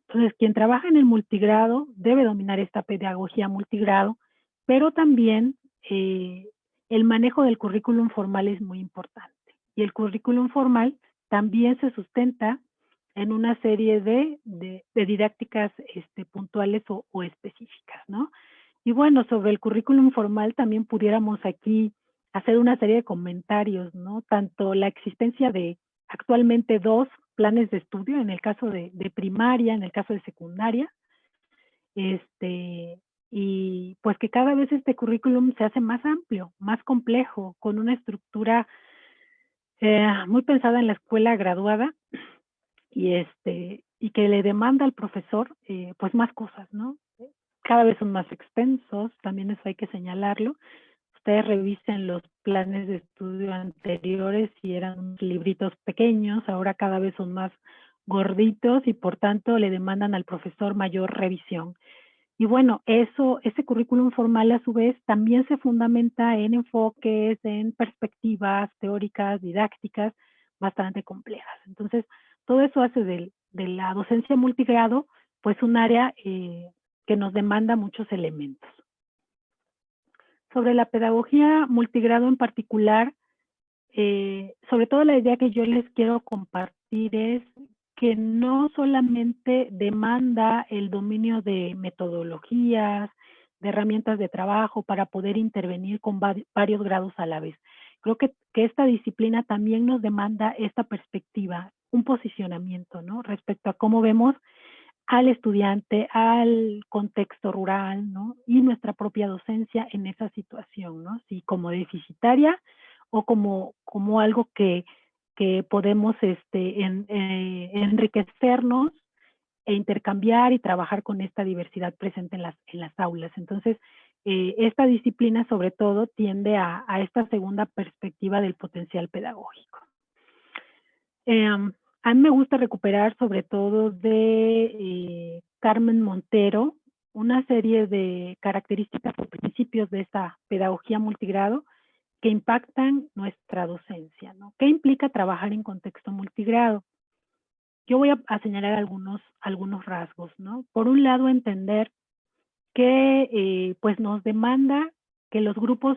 Entonces, quien trabaja en el multigrado debe dominar esta pedagogía multigrado, pero también el manejo del currículum formal es muy importante. Y el currículum formal también se sustenta en una serie de didácticas puntuales o específicas, ¿no? Y bueno, sobre el currículum formal también pudiéramos aquí hacer una serie de comentarios, ¿no? Tanto la existencia de actualmente dos planes de estudio, en el caso de primaria, en el caso de secundaria, y pues que cada vez este currículum se hace más amplio, más complejo, con una estructura muy pensada en la escuela graduada y que le demanda al profesor pues más cosas, ¿no? Cada vez son más extensos, también eso hay que señalarlo. Ustedes revisen los planes de estudio anteriores y eran libritos pequeños, ahora cada vez son más gorditos y por tanto le demandan al profesor mayor revisión. Y bueno, ese currículum formal a su vez también se fundamenta en enfoques, en perspectivas teóricas, didácticas, bastante complejas. Entonces, todo eso hace de la docencia multigrado, pues un área que nos demanda muchos elementos. Sobre la pedagogía multigrado en particular, sobre todo la idea que yo les quiero compartir es que no solamente demanda el dominio de metodologías, de herramientas de trabajo para poder intervenir con varios grados a la vez. Creo que esta disciplina también nos demanda esta perspectiva, un posicionamiento, ¿no? Respecto a cómo vemos al estudiante, al contexto rural, ¿no? Y nuestra propia docencia en esa situación, ¿no? Si como deficitaria o como algo que podemos enriquecernos e intercambiar y trabajar con esta diversidad presente en las aulas. Entonces, esta disciplina sobre todo tiende a esta segunda perspectiva del potencial pedagógico. A mí me gusta recuperar sobre todo de Carmen Montero una serie de características o principios de esta pedagogía multigrado que impactan nuestra docencia, ¿no? ¿Qué implica trabajar en contexto multigrado? Yo voy a señalar algunos rasgos, ¿no? Por un lado, entender que pues nos demanda que los grupos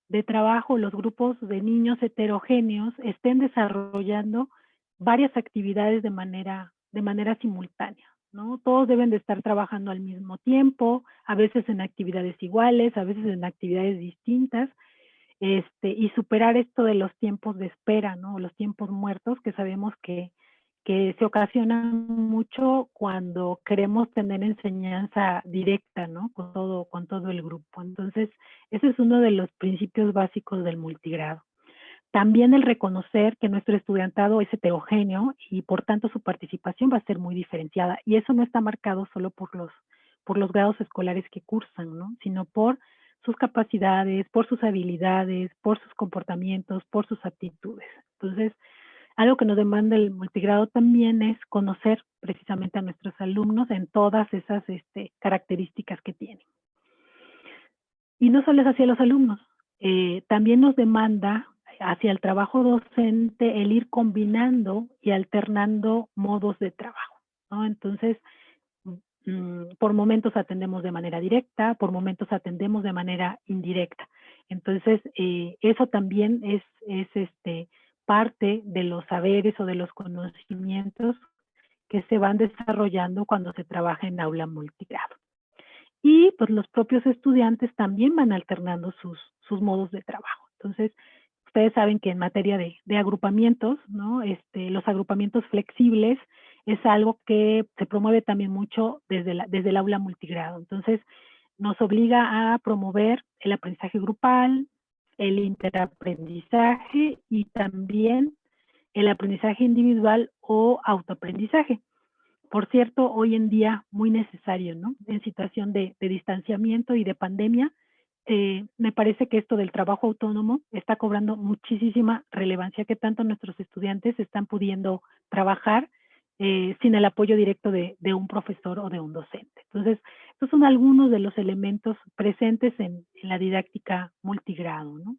de trabajo, los grupos de niños heterogéneos estén desarrollando varias actividades de manera simultánea, ¿no? Todos deben de estar trabajando al mismo tiempo, a veces en actividades iguales, a veces en actividades distintas, y superar esto de los tiempos de espera, ¿no? Los tiempos muertos que sabemos que se ocasionan mucho cuando queremos tener enseñanza directa, ¿no? Con todo el grupo. Entonces, ese es uno de los principios básicos del multigrado. También el reconocer que nuestro estudiantado es heterogéneo y por tanto su participación va a ser muy diferenciada. Y eso no está marcado solo por los grados escolares que cursan, ¿no? Sino por sus capacidades, por sus habilidades, por sus comportamientos, por sus aptitudes. Entonces, algo que nos demanda el multigrado también es conocer precisamente a nuestros alumnos en todas esas características que tienen. Y no solo es hacia los alumnos, también nos demanda hacia el trabajo docente el ir combinando y alternando modos de trabajo, ¿no? Entonces, por momentos atendemos de manera directa, por momentos atendemos de manera indirecta. Entonces, eso también es parte de los saberes o de los conocimientos que se van desarrollando cuando se trabaja en aula multigrado. Y pues los propios estudiantes también van alternando sus modos de trabajo. Entonces, ustedes saben que en materia de agrupamientos, ¿no? Los agrupamientos flexibles es algo que se promueve también mucho desde el aula multigrado. Entonces, nos obliga a promover el aprendizaje grupal, el interaprendizaje y también el aprendizaje individual o autoaprendizaje. Por cierto, hoy en día muy necesario, ¿no? En situación de distanciamiento y de pandemia, me parece que esto del trabajo autónomo está cobrando muchísima relevancia, que tanto nuestros estudiantes están pudiendo trabajar sin el apoyo directo de un profesor o de un docente. Entonces, estos son algunos de los elementos presentes en la didáctica multigrado, ¿no?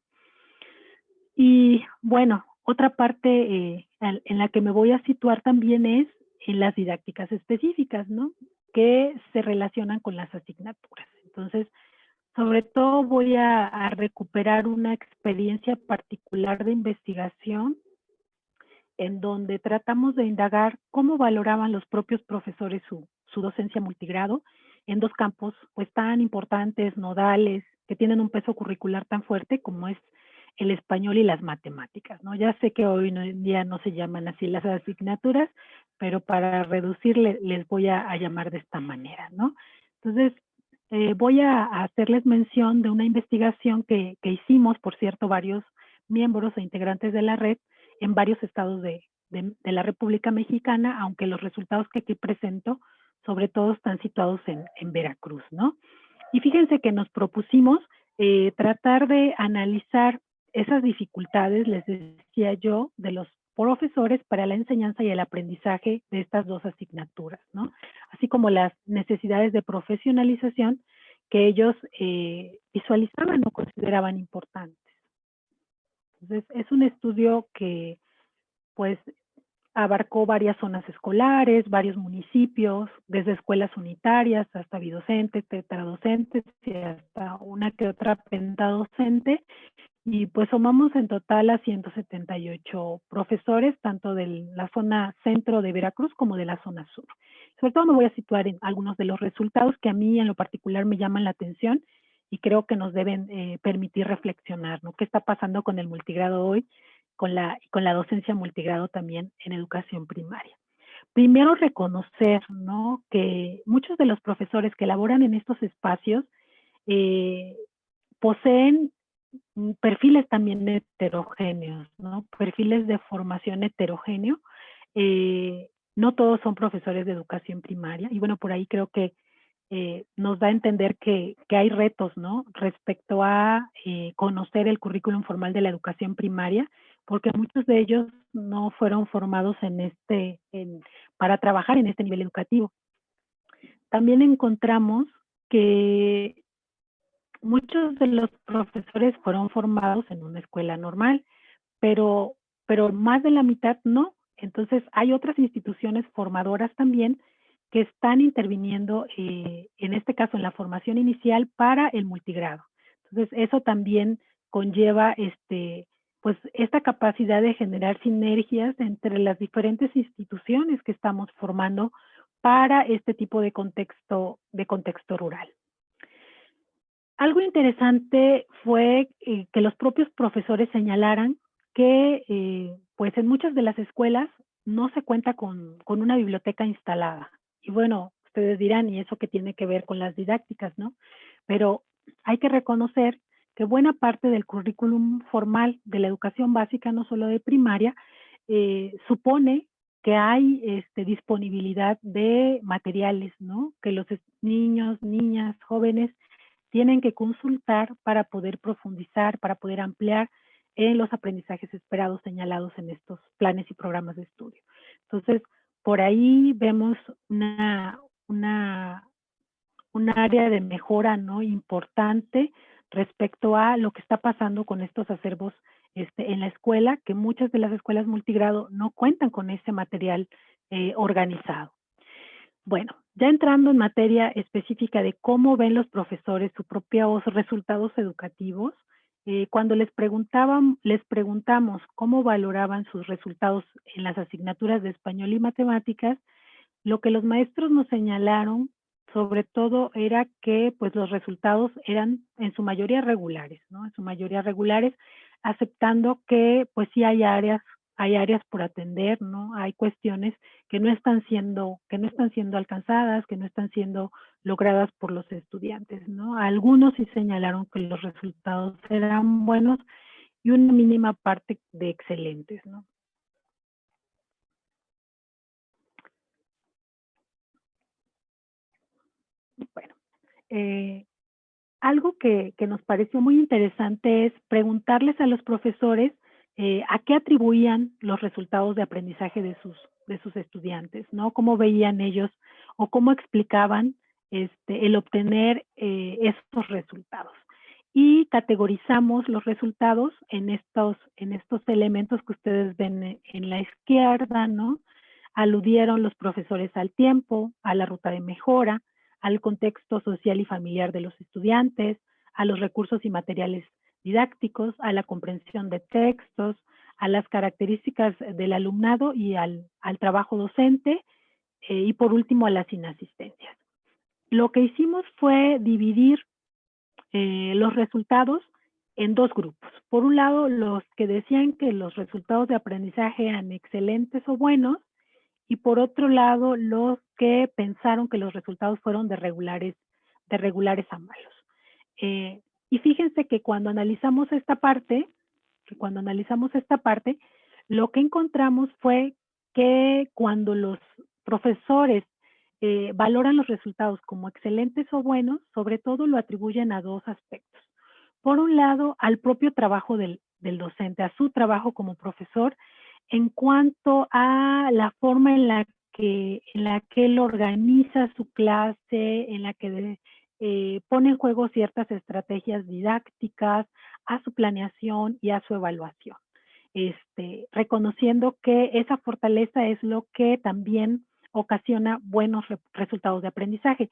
Y bueno, otra parte en la que me voy a situar también es en las didácticas específicas, ¿no? Que se relacionan con las asignaturas. Entonces, sobre todo voy a recuperar una experiencia particular de investigación en donde tratamos de indagar cómo valoraban los propios profesores su docencia multigrado en dos campos pues tan importantes, nodales, que tienen un peso curricular tan fuerte como es el español y las matemáticas, ¿no? Ya sé que hoy en día no se llaman así las asignaturas, pero para reducirle les voy a llamar de esta manera, ¿no? Entonces, voy a hacerles mención de una investigación que hicimos, por cierto, varios miembros e integrantes de la red en varios estados de la República Mexicana, aunque los resultados que aquí presento, sobre todo están situados en Veracruz, ¿no? Y fíjense que nos propusimos tratar de analizar esas dificultades, les decía yo, de los profesores para la enseñanza y el aprendizaje de estas dos asignaturas, ¿no? Así como las necesidades de profesionalización que ellos visualizaban o consideraban importantes. Entonces, es un estudio que, pues, abarcó varias zonas escolares, varios municipios, desde escuelas unitarias hasta bidocentes, tetradocentes y hasta una que otra pentadocente. Y pues sumamos en total a 178 profesores, tanto de la zona centro de Veracruz como de la zona sur. Sobre todo me voy a situar en algunos de los resultados que a mí en lo particular me llaman la atención y creo que nos deben permitir reflexionar, ¿no? ¿Qué está pasando con el multigrado hoy, con la docencia multigrado también en educación primaria? Primero reconocer, ¿no?, que muchos de los profesores que laboran en estos espacios poseen perfiles también heterogéneos, ¿no? Perfiles de formación heterogéneo. No todos son profesores de educación primaria y bueno, por ahí creo que nos da a entender que hay retos, ¿no? Respecto a conocer el currículum formal de la educación primaria, porque muchos de ellos no fueron formados para trabajar en este nivel educativo. También encontramos que muchos de los profesores fueron formados en una escuela normal, pero más de la mitad no. Entonces, hay otras instituciones formadoras también que están interviniendo, en este caso, en la formación inicial para el multigrado. Entonces, eso también conlleva pues esta capacidad de generar sinergias entre las diferentes instituciones que estamos formando para este tipo de contexto rural. Algo interesante fue que los propios profesores señalaran que pues en muchas de las escuelas no se cuenta con una biblioteca instalada. Y bueno, ustedes dirán, ¿y eso qué tiene que ver con las didácticas, no? Pero hay que reconocer que buena parte del currículum formal de la educación básica, no solo de primaria, supone que hay disponibilidad de materiales, ¿no? Que los niños, niñas, jóvenes tienen que consultar para poder profundizar, para poder ampliar en los aprendizajes esperados señalados en estos planes y programas de estudio. Entonces, por ahí vemos una, un área de mejora, ¿no?, importante respecto a lo que está pasando con estos acervos en la escuela, que muchas de las escuelas multigrado no cuentan con ese material organizado. Bueno, ya entrando en materia específica de cómo ven los profesores sus propios resultados educativos, cuando les preguntamos cómo valoraban sus resultados en las asignaturas de español y matemáticas, lo que los maestros nos señalaron, sobre todo, era que pues los resultados eran en su mayoría regulares, ¿no? En su mayoría regulares, aceptando que pues sí hay áreas por atender, ¿no? Hay cuestiones que no están siendo alcanzadas, que no están siendo logradas por los estudiantes, ¿no? Algunos sí señalaron que los resultados eran buenos y una mínima parte de excelentes, ¿no? Bueno, algo que nos pareció muy interesante es preguntarles a los profesores a qué atribuían los resultados de aprendizaje de sus estudiantes, ¿no? Cómo veían ellos o cómo explicaban el obtener estos resultados. Y categorizamos los resultados en estos elementos que ustedes ven en la izquierda, ¿no? Aludieron los profesores al tiempo, a la ruta de mejora, al contexto social y familiar de los estudiantes, a los recursos y materiales didácticos, a la comprensión de textos, a las características del alumnado y al trabajo docente, y por último a las inasistencias. Lo que hicimos fue dividir los resultados en dos grupos. Por un lado, los que decían que los resultados de aprendizaje eran excelentes o buenos, y por otro lado, los que pensaron que los resultados fueron de regulares a malos. Y fíjense que cuando analizamos esta parte, lo que encontramos fue que cuando los profesores valoran los resultados como excelentes o buenos, sobre todo lo atribuyen a dos aspectos. Por un lado, al propio trabajo del docente, a su trabajo como profesor, en cuanto a la forma en la que él organiza su clase, en la que pone en juego ciertas estrategias didácticas, a su planeación y a su evaluación. Reconociendo que esa fortaleza es lo que también ocasiona buenos resultados de aprendizaje.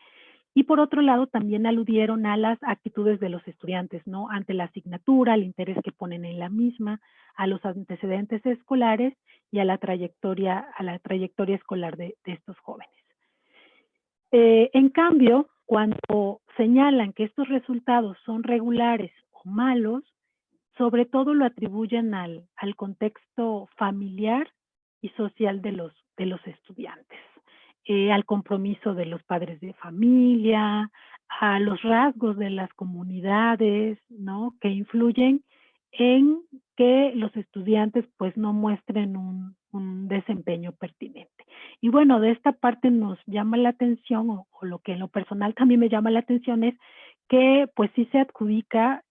Y por otro lado, también aludieron a las actitudes de los estudiantes, ¿no? Ante la asignatura, al interés que ponen en la misma, a los antecedentes escolares y a la trayectoria escolar de estos jóvenes. En cambio, cuando señalan que estos resultados son regulares o malos, sobre todo lo atribuyen al contexto familiar y social de los estudiantes, al compromiso de los padres de familia, a los rasgos de las comunidades, ¿no?, que influyen en que los estudiantes pues no muestren un desempeño pertinente. Y bueno, de esta parte nos llama la atención, o lo que en lo personal también me llama la atención es que pues sí se adjudica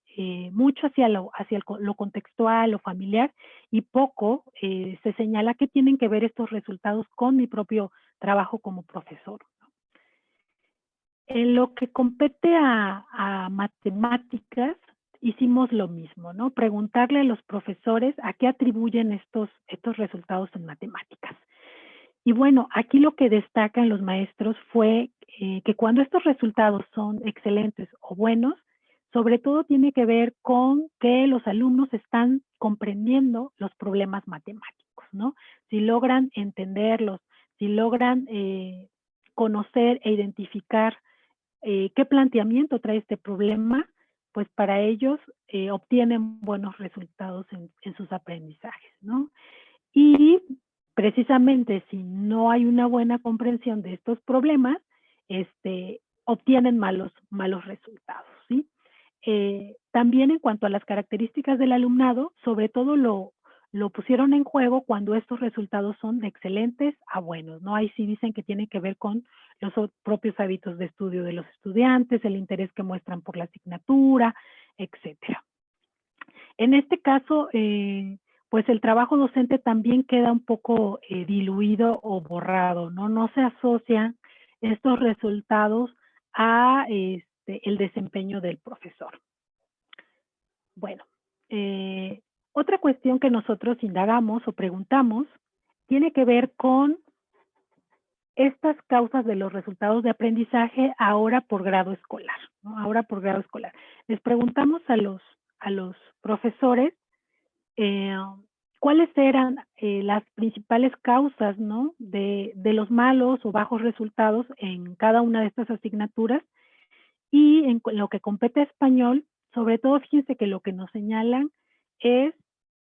mucho hacia lo contextual, lo familiar, y poco se señala que tienen que ver estos resultados con mi propio trabajo como profesor. En lo que compete a matemáticas, hicimos lo mismo, ¿no? Preguntarle a los profesores a qué atribuyen estos resultados en matemáticas. Y bueno, aquí lo que destacan los maestros fue que cuando estos resultados son excelentes o buenos, sobre todo tiene que ver con que los alumnos están comprendiendo los problemas matemáticos, ¿no? Si logran entenderlos, si logran conocer e identificar qué planteamiento trae este problema, pues para ellos obtienen buenos resultados en sus aprendizajes, ¿no? Y precisamente si no hay una buena comprensión de estos problemas, obtienen malos resultados, ¿sí? También en cuanto a las características del alumnado, sobre todo lo pusieron en juego cuando estos resultados son de excelentes a buenos, ¿no? Ahí sí dicen que tiene que ver con los propios hábitos de estudio de los estudiantes, el interés que muestran por la asignatura, etcétera. En este caso, pues el trabajo docente también queda un poco diluido o borrado, ¿no? No se asocian estos resultados a el desempeño del profesor. Bueno, otra cuestión que nosotros indagamos o preguntamos tiene que ver con estas causas de los resultados de aprendizaje ahora por grado escolar, ¿no? Ahora por grado escolar. Les preguntamos a los profesores cuáles eran las principales causas, ¿no? de los malos o bajos resultados en cada una de estas asignaturas, y en lo que compete a español, sobre todo fíjense que lo que nos señalan es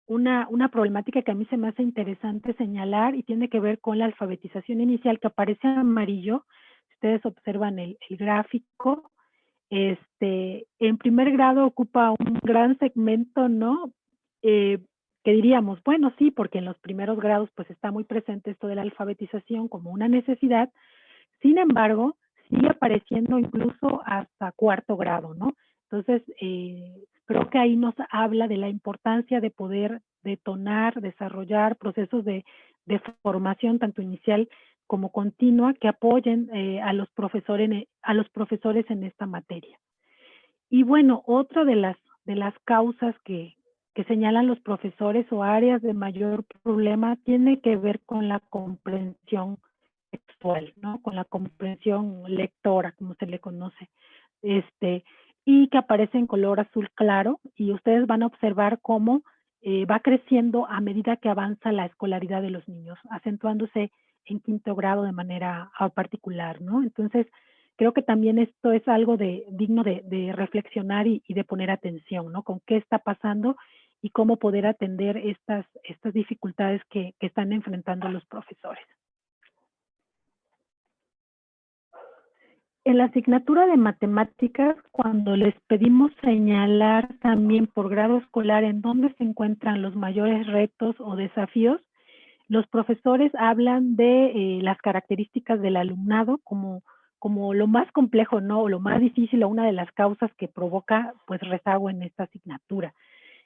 una problemática que a mí se me hace interesante señalar y tiene que ver con la alfabetización inicial, que aparece en amarillo. Si ustedes observan el gráfico, en primer grado ocupa un gran segmento, ¿no? Que diríamos, bueno, sí, porque en los primeros grados pues está muy presente esto de la alfabetización como una necesidad. Sin embargo, sigue apareciendo incluso hasta cuarto grado, ¿no? Entonces, creo que ahí nos habla de la importancia de poder detonar, desarrollar procesos de formación tanto inicial como continua que apoyen a los profesores en esta materia. Y bueno, otra de las causas que señalan los profesores o áreas de mayor problema tiene que ver con la comprensión textual, ¿no? Con la comprensión lectora, como se le conoce, y que aparece en color azul claro, y ustedes van a observar cómo va creciendo a medida que avanza la escolaridad de los niños, acentuándose en quinto grado de manera particular, ¿no? Entonces, creo que también esto es algo digno de reflexionar y de poner atención, ¿no? Con qué está pasando y cómo poder atender estas dificultades que están enfrentando los profesores. En la asignatura de matemáticas, cuando les pedimos señalar también por grado escolar en dónde se encuentran los mayores retos o desafíos, los profesores hablan de las características del alumnado como lo más complejo, ¿no? O lo más difícil, o una de las causas que provoca pues rezago en esta asignatura.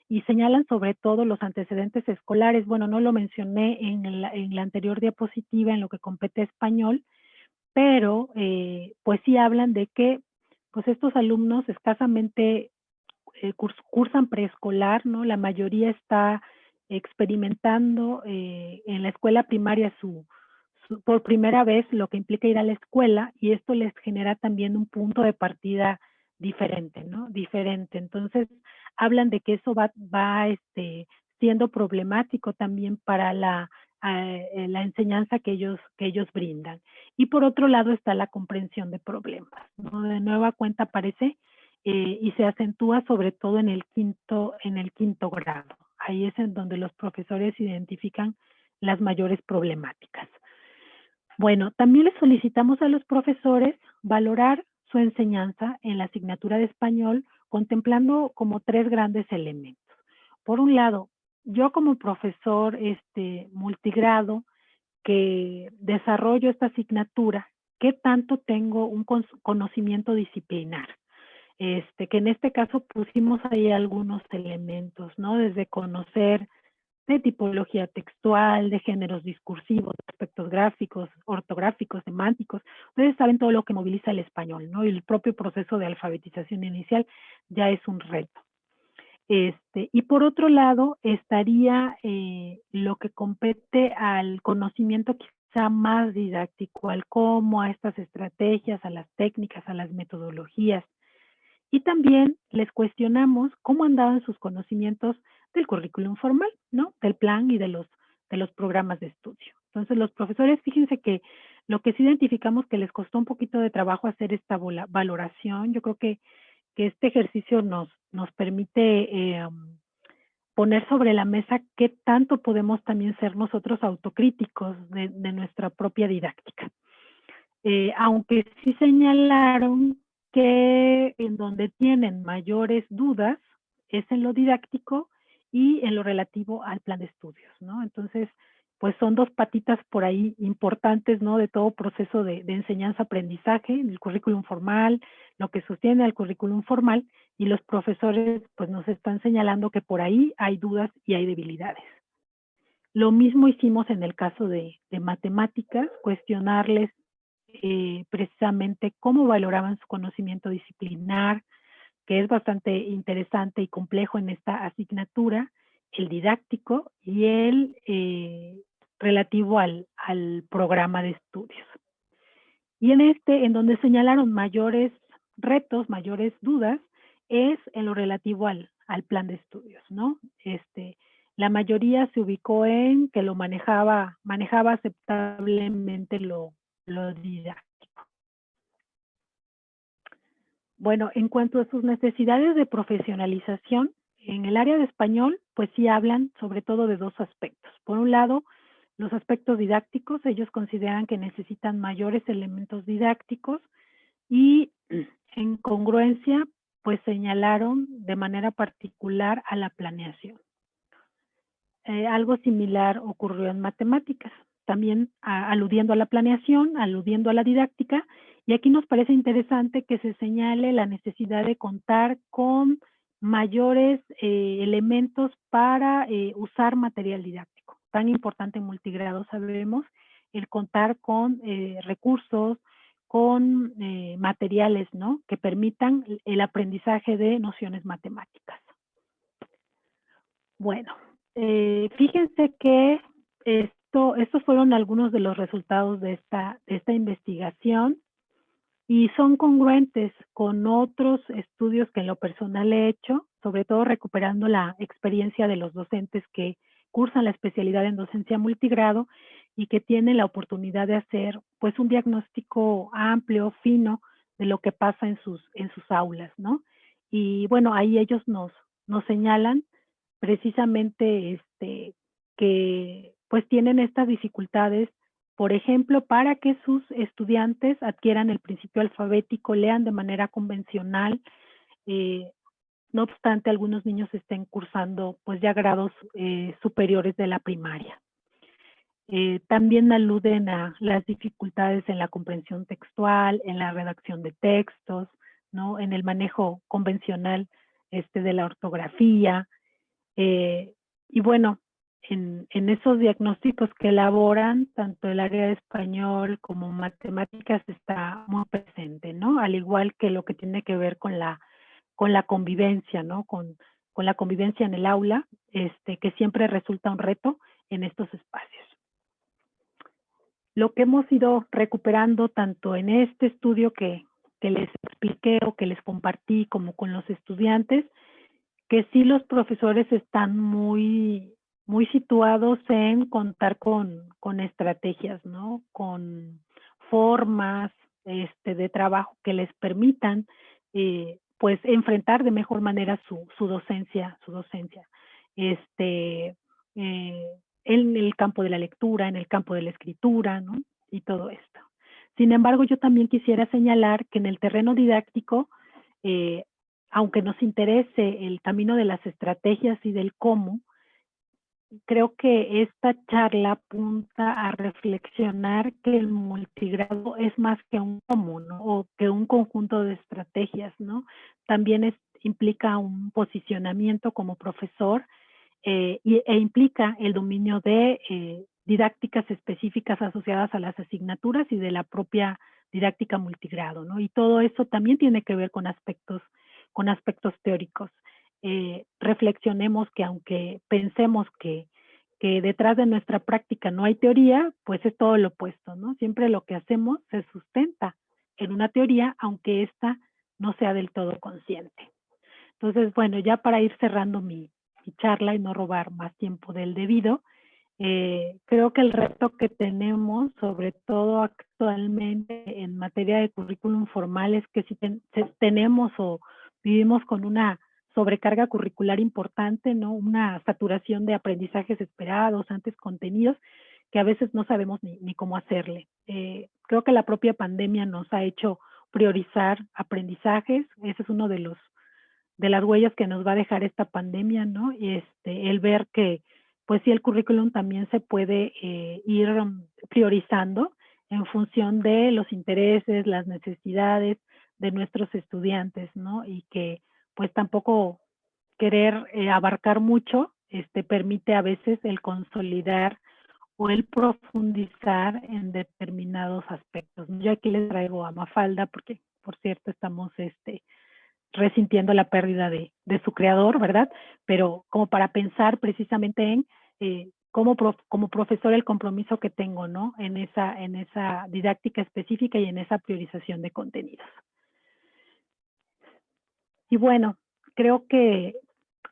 Y señalan sobre todo los antecedentes escolares. Bueno, no lo mencioné en la anterior diapositiva en lo que compete a español, pero pues sí hablan de que pues estos alumnos escasamente cursan preescolar, ¿no? La mayoría está experimentando en la escuela primaria por primera vez lo que implica ir a la escuela, y esto les genera también un punto de partida diferente, ¿no? Diferente. Entonces, hablan de que eso va siendo problemático también para la enseñanza que ellos brindan. Y por otro lado está la comprensión de problemas, ¿no? De nueva cuenta aparece y se acentúa sobre todo en el quinto grado. Ahí es en donde los profesores identifican las mayores problemáticas. Bueno, también les solicitamos a los profesores valorar su enseñanza en la asignatura de español, contemplando como 3 grandes elementos. Por un lado, yo como profesor multigrado que desarrollo esta asignatura, ¿qué tanto tengo un conocimiento disciplinar? Que en este caso pusimos ahí algunos elementos, ¿no? Desde conocer de tipología textual, de géneros discursivos, de aspectos gráficos, ortográficos, semánticos. Ustedes saben todo lo que moviliza el español, ¿no? Y el propio proceso de alfabetización inicial ya es un reto. Y por otro lado, estaría lo que compete al conocimiento quizá más didáctico, al cómo, a estas estrategias, a las técnicas, a las metodologías. Y también les cuestionamos cómo andaban sus conocimientos del currículum formal, ¿no? Del plan y de los programas de estudio. Entonces, los profesores, fíjense que lo que sí identificamos que les costó un poquito de trabajo hacer esta valoración, yo creo que este ejercicio nos nos permite poner sobre la mesa qué tanto podemos también ser nosotros autocríticos de nuestra propia didáctica. Aunque sí señalaron que en donde tienen mayores dudas es en lo didáctico y en lo relativo al plan de estudios, ¿no? Entonces, pues son dos patitas por ahí importantes, ¿no? De todo proceso de enseñanza-aprendizaje, el currículum formal, lo que sostiene al currículum formal, y los profesores pues nos están señalando que por ahí hay dudas y hay debilidades. Lo mismo hicimos en el caso de matemáticas, cuestionarles precisamente cómo valoraban su conocimiento disciplinar, que es bastante interesante y complejo en esta asignatura, el didáctico y el relativo al programa de estudios. Y en donde señalaron mayores retos, mayores dudas, es en lo relativo al plan de estudios, ¿no? La mayoría se ubicó en que lo manejaba aceptablemente lo didáctico. Bueno, en cuanto a sus necesidades de profesionalización, en el área de español, pues sí hablan sobre todo de dos aspectos. Por un lado, los aspectos didácticos, ellos consideran que necesitan mayores elementos didácticos y en congruencia, pues señalaron de manera particular a la planeación. Algo similar ocurrió en matemáticas, también aludiendo a la planeación, aludiendo a la didáctica, y aquí nos parece interesante que se señale la necesidad de contar con mayores elementos para usar material didáctico. Tan importante en multigrado, sabemos, el contar con recursos, con materiales, ¿no? Que permitan el aprendizaje de nociones matemáticas. Bueno, fíjense que estos fueron algunos de los resultados de esta investigación y son congruentes con otros estudios que en lo personal he hecho, sobre todo recuperando la experiencia de los docentes que cursan la especialidad en docencia multigrado y que tienen la oportunidad de hacer pues un diagnóstico amplio, fino de lo que pasa en sus aulas, ¿no? Y bueno, ahí ellos nos señalan precisamente que pues tienen estas dificultades, por ejemplo, para que sus estudiantes adquieran el principio alfabético, lean de manera convencional, no obstante algunos niños estén cursando pues ya grados superiores de la primaria. También aluden a las dificultades en la comprensión textual, en la redacción de textos, ¿no? En el manejo convencional de la ortografía, y bueno, en esos diagnósticos que elaboran, tanto el área de español como matemáticas está muy presente, ¿no? Al igual que lo que tiene que ver con la convivencia, ¿no? Con la convivencia en el aula, que siempre resulta un reto en estos espacios. Lo que hemos ido recuperando tanto en este estudio que les expliqué o que les compartí como con los estudiantes, que sí los profesores están muy situados en contar con estrategias, ¿no? Con formas de trabajo que les permitan pues enfrentar de mejor manera su docencia. En el campo de la lectura, en el campo de la escritura, ¿no? Y todo esto. Sin embargo, yo también quisiera señalar que en el terreno didáctico, aunque nos interese el camino de las estrategias y del cómo, creo que esta charla apunta a reflexionar que el multigrado es más que un cómo, ¿no? O que un conjunto de estrategias, ¿no? También implica un posicionamiento como profesor e implica el dominio de didácticas específicas asociadas a las asignaturas y de la propia didáctica multigrado, ¿no? Y todo eso también tiene que ver con aspectos teóricos. Reflexionemos que aunque pensemos que detrás de nuestra práctica no hay teoría, pues es todo lo opuesto, ¿no? Siempre lo que hacemos se sustenta en una teoría, aunque ésta no sea del todo consciente. Entonces, bueno, ya para ir cerrando mi charla y no robar más tiempo del debido, creo que el reto que tenemos, sobre todo actualmente en materia de currículum formal, es que si tenemos o vivimos con una sobrecarga curricular importante, ¿no? Una saturación de aprendizajes esperados, antes contenidos, que a veces no sabemos ni cómo hacerle. Creo que la propia pandemia nos ha hecho priorizar aprendizajes. Ese es uno de las huellas que nos va a dejar esta pandemia, ¿no? El ver que, pues sí, el currículum también se puede ir priorizando en función de los intereses, las necesidades de nuestros estudiantes, ¿no? Y que, pues tampoco querer abarcar mucho, permite a veces el consolidar o el profundizar en determinados aspectos. Yo aquí les traigo a Mafalda porque, por cierto, estamos resintiendo la pérdida de su creador, ¿verdad? Pero como para pensar precisamente en como profesor el compromiso que tengo, ¿no? En esa didáctica específica y en esa priorización de contenidos. Y bueno, creo que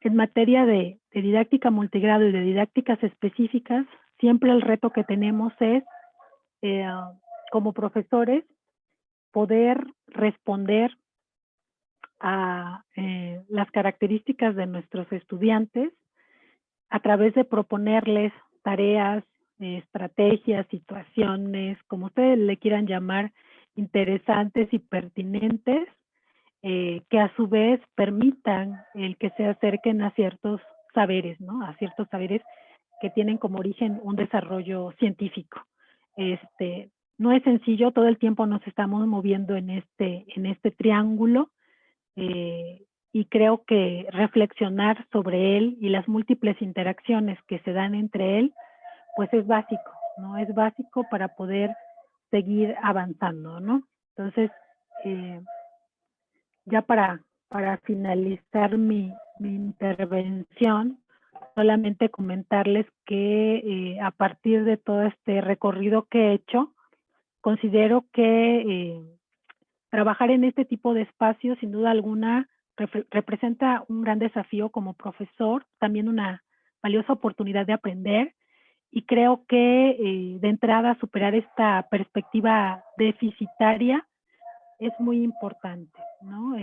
en materia de didáctica multigrado y de didácticas específicas, siempre el reto que tenemos es, como profesores, poder responder a las características de nuestros estudiantes a través de proponerles tareas, estrategias, situaciones, como ustedes le quieran llamar, interesantes y pertinentes, que a su vez permitan el que se acerquen a ciertos saberes, ¿no? A ciertos saberes que tienen como origen un desarrollo científico. No es sencillo, todo el tiempo nos estamos moviendo en este triángulo, y creo que reflexionar sobre él y las múltiples interacciones que se dan entre él, pues es básico, ¿no? Es básico para poder seguir avanzando, ¿no? Entonces, ya para finalizar mi intervención, solamente comentarles que a partir de todo este recorrido que he hecho, considero que trabajar en este tipo de espacios, sin duda alguna, representa un gran desafío como profesor, también una valiosa oportunidad de aprender, y creo que de entrada superar esta perspectiva deficitaria es muy importante, ¿no?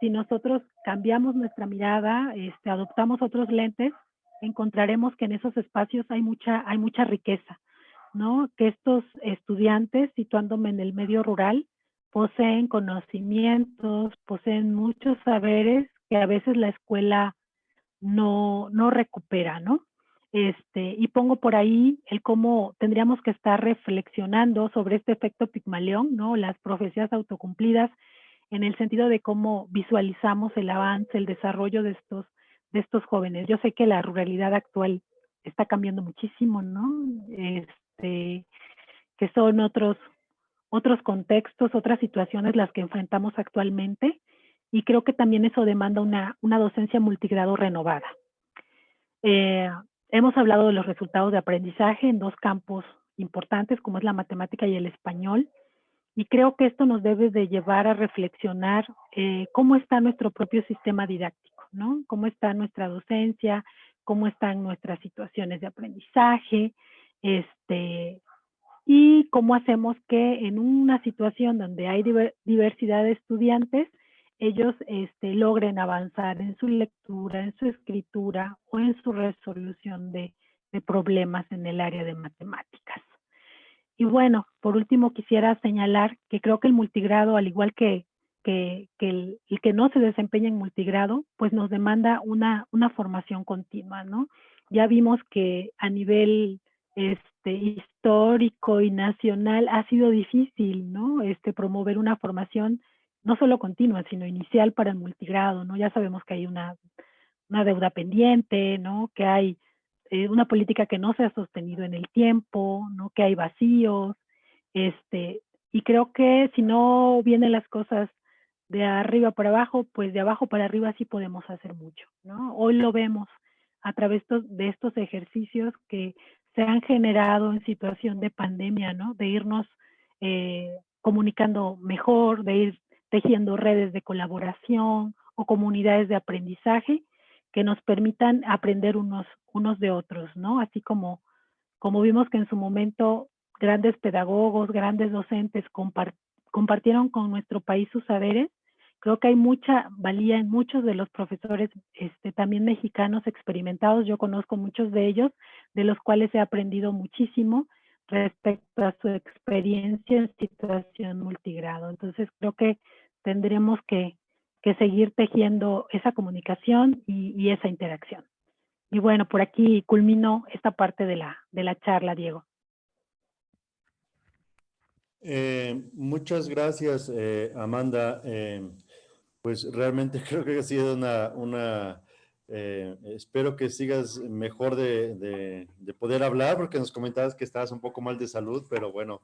Si nosotros cambiamos nuestra mirada, adoptamos otros lentes, encontraremos que en esos espacios hay mucha riqueza, ¿no? Que estos estudiantes, situándome en el medio rural, poseen conocimientos, poseen muchos saberes que a veces la escuela no recupera, ¿no? Y pongo por ahí el cómo tendríamos que estar reflexionando sobre este efecto Pigmalión, ¿no? Las profecías autocumplidas, en el sentido de cómo visualizamos el avance, el desarrollo de estos jóvenes. Yo sé que la ruralidad actual está cambiando muchísimo, ¿no? Que son otros contextos, otras situaciones las que enfrentamos actualmente, y creo que también eso demanda una docencia multigrado renovada. Hemos hablado de los resultados de aprendizaje en dos campos importantes, como es la matemática y el español, y creo que esto nos debe de llevar a reflexionar cómo está nuestro propio sistema didáctico, ¿no? Cómo está nuestra docencia, cómo están nuestras situaciones de aprendizaje, y cómo hacemos que en una situación donde hay diversidad de estudiantes, ellos logren avanzar en su lectura, en su escritura o en su resolución de problemas en el área de matemáticas. Y bueno, por último quisiera señalar que creo que el multigrado, al igual que el que no se desempeña en multigrado, pues nos demanda una formación continua, ¿no? Ya vimos que a nivel histórico y nacional ha sido difícil, ¿no? Promover una formación no solo continua, sino inicial para el multigrado, ¿no? Ya sabemos que hay una deuda pendiente, ¿no? Que hay una política que no se ha sostenido en el tiempo, ¿no? Que hay vacíos, y creo que si no vienen las cosas de arriba para abajo, pues de abajo para arriba sí podemos hacer mucho, ¿no? Hoy lo vemos a través de estos ejercicios que se han generado en situación de pandemia, ¿no? De irnos comunicando mejor, de ir tejiendo redes de colaboración o comunidades de aprendizaje que nos permitan aprender unos de otros, ¿no? Así como vimos que en su momento grandes pedagogos, grandes docentes compartieron con nuestro país sus saberes, Creo que hay mucha valía en muchos de los profesores también mexicanos experimentados. Yo conozco muchos de ellos, de los cuales he aprendido muchísimo respecto a su experiencia en situación multigrado. Entonces creo que tendremos que seguir tejiendo esa comunicación y esa interacción. Y bueno, por aquí culmino esta parte de la charla, Diego. Muchas gracias, Amanda. Pues realmente creo que ha sido espero que sigas mejor de poder hablar, porque nos comentabas que estabas un poco mal de salud, pero bueno,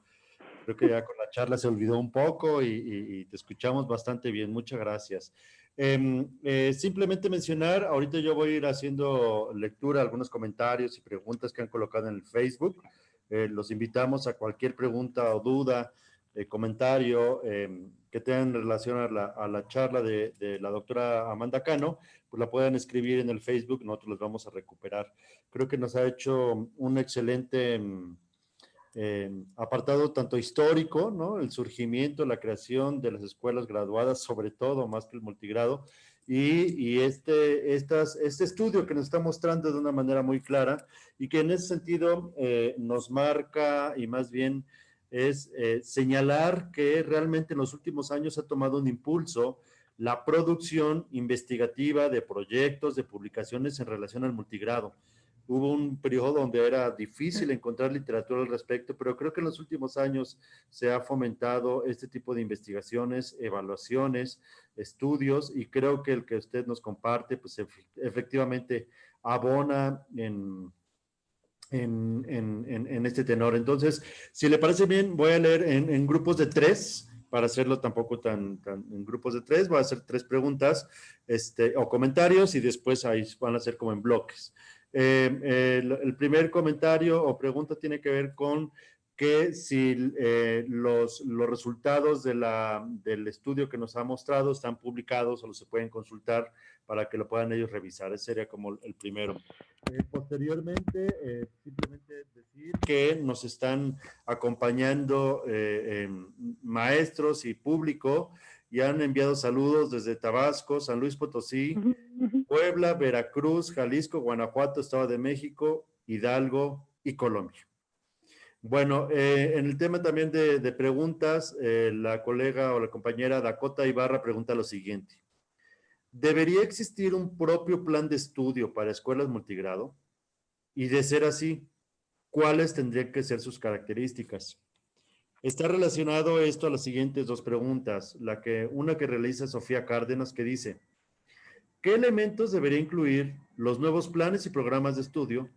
creo que ya con la charla se olvidó un poco y te escuchamos bastante bien. Muchas gracias. Simplemente mencionar, ahorita yo voy a ir haciendo lectura, algunos comentarios y preguntas que han colocado en el Facebook. Los invitamos a cualquier pregunta o duda, comentario que tengan relación a la charla de la doctora Amanda Cano, pues la puedan escribir en el Facebook, nosotros los vamos a recuperar. Creo que nos ha hecho un excelente apartado tanto histórico, ¿no? El surgimiento, la creación de las escuelas graduadas, sobre todo, más que el multigrado, y este estudio que nos está mostrando de una manera muy clara y que en ese sentido nos marca y más bien es señalar que realmente en los últimos años ha tomado un impulso la producción investigativa de proyectos, de publicaciones en relación al multigrado. Hubo un periodo donde era difícil encontrar literatura al respecto, pero creo que en los últimos años se ha fomentado este tipo de investigaciones, evaluaciones, estudios, y creo que el que usted nos comparte, pues efectivamente abona en este tenor. Entonces, si le parece bien, voy a leer en grupos de tres, para hacerlo tampoco tan en grupos de tres, voy a hacer tres preguntas o comentarios y después ahí van a ser como en bloques. El primer comentario o pregunta tiene que ver con que si los resultados del estudio que nos ha mostrado están publicados o se pueden consultar para que lo puedan ellos revisar. Ese sería como el primero. Posteriormente, simplemente decir que nos están acompañando maestros y público y han enviado saludos desde Tabasco, San Luis Potosí, Puebla, Veracruz, Jalisco, Guanajuato, Estado de México, Hidalgo y Colombia. Bueno, en el tema también de preguntas, la colega o la compañera Dakota Ibarra pregunta lo siguiente. ¿Debería existir un propio plan de estudio para escuelas multigrado? Y de ser así, ¿cuáles tendrían que ser sus características? Está relacionado esto a las siguientes dos preguntas. Una que realiza Sofía Cárdenas, que dice, ¿qué elementos debería incluir los nuevos planes y programas de estudio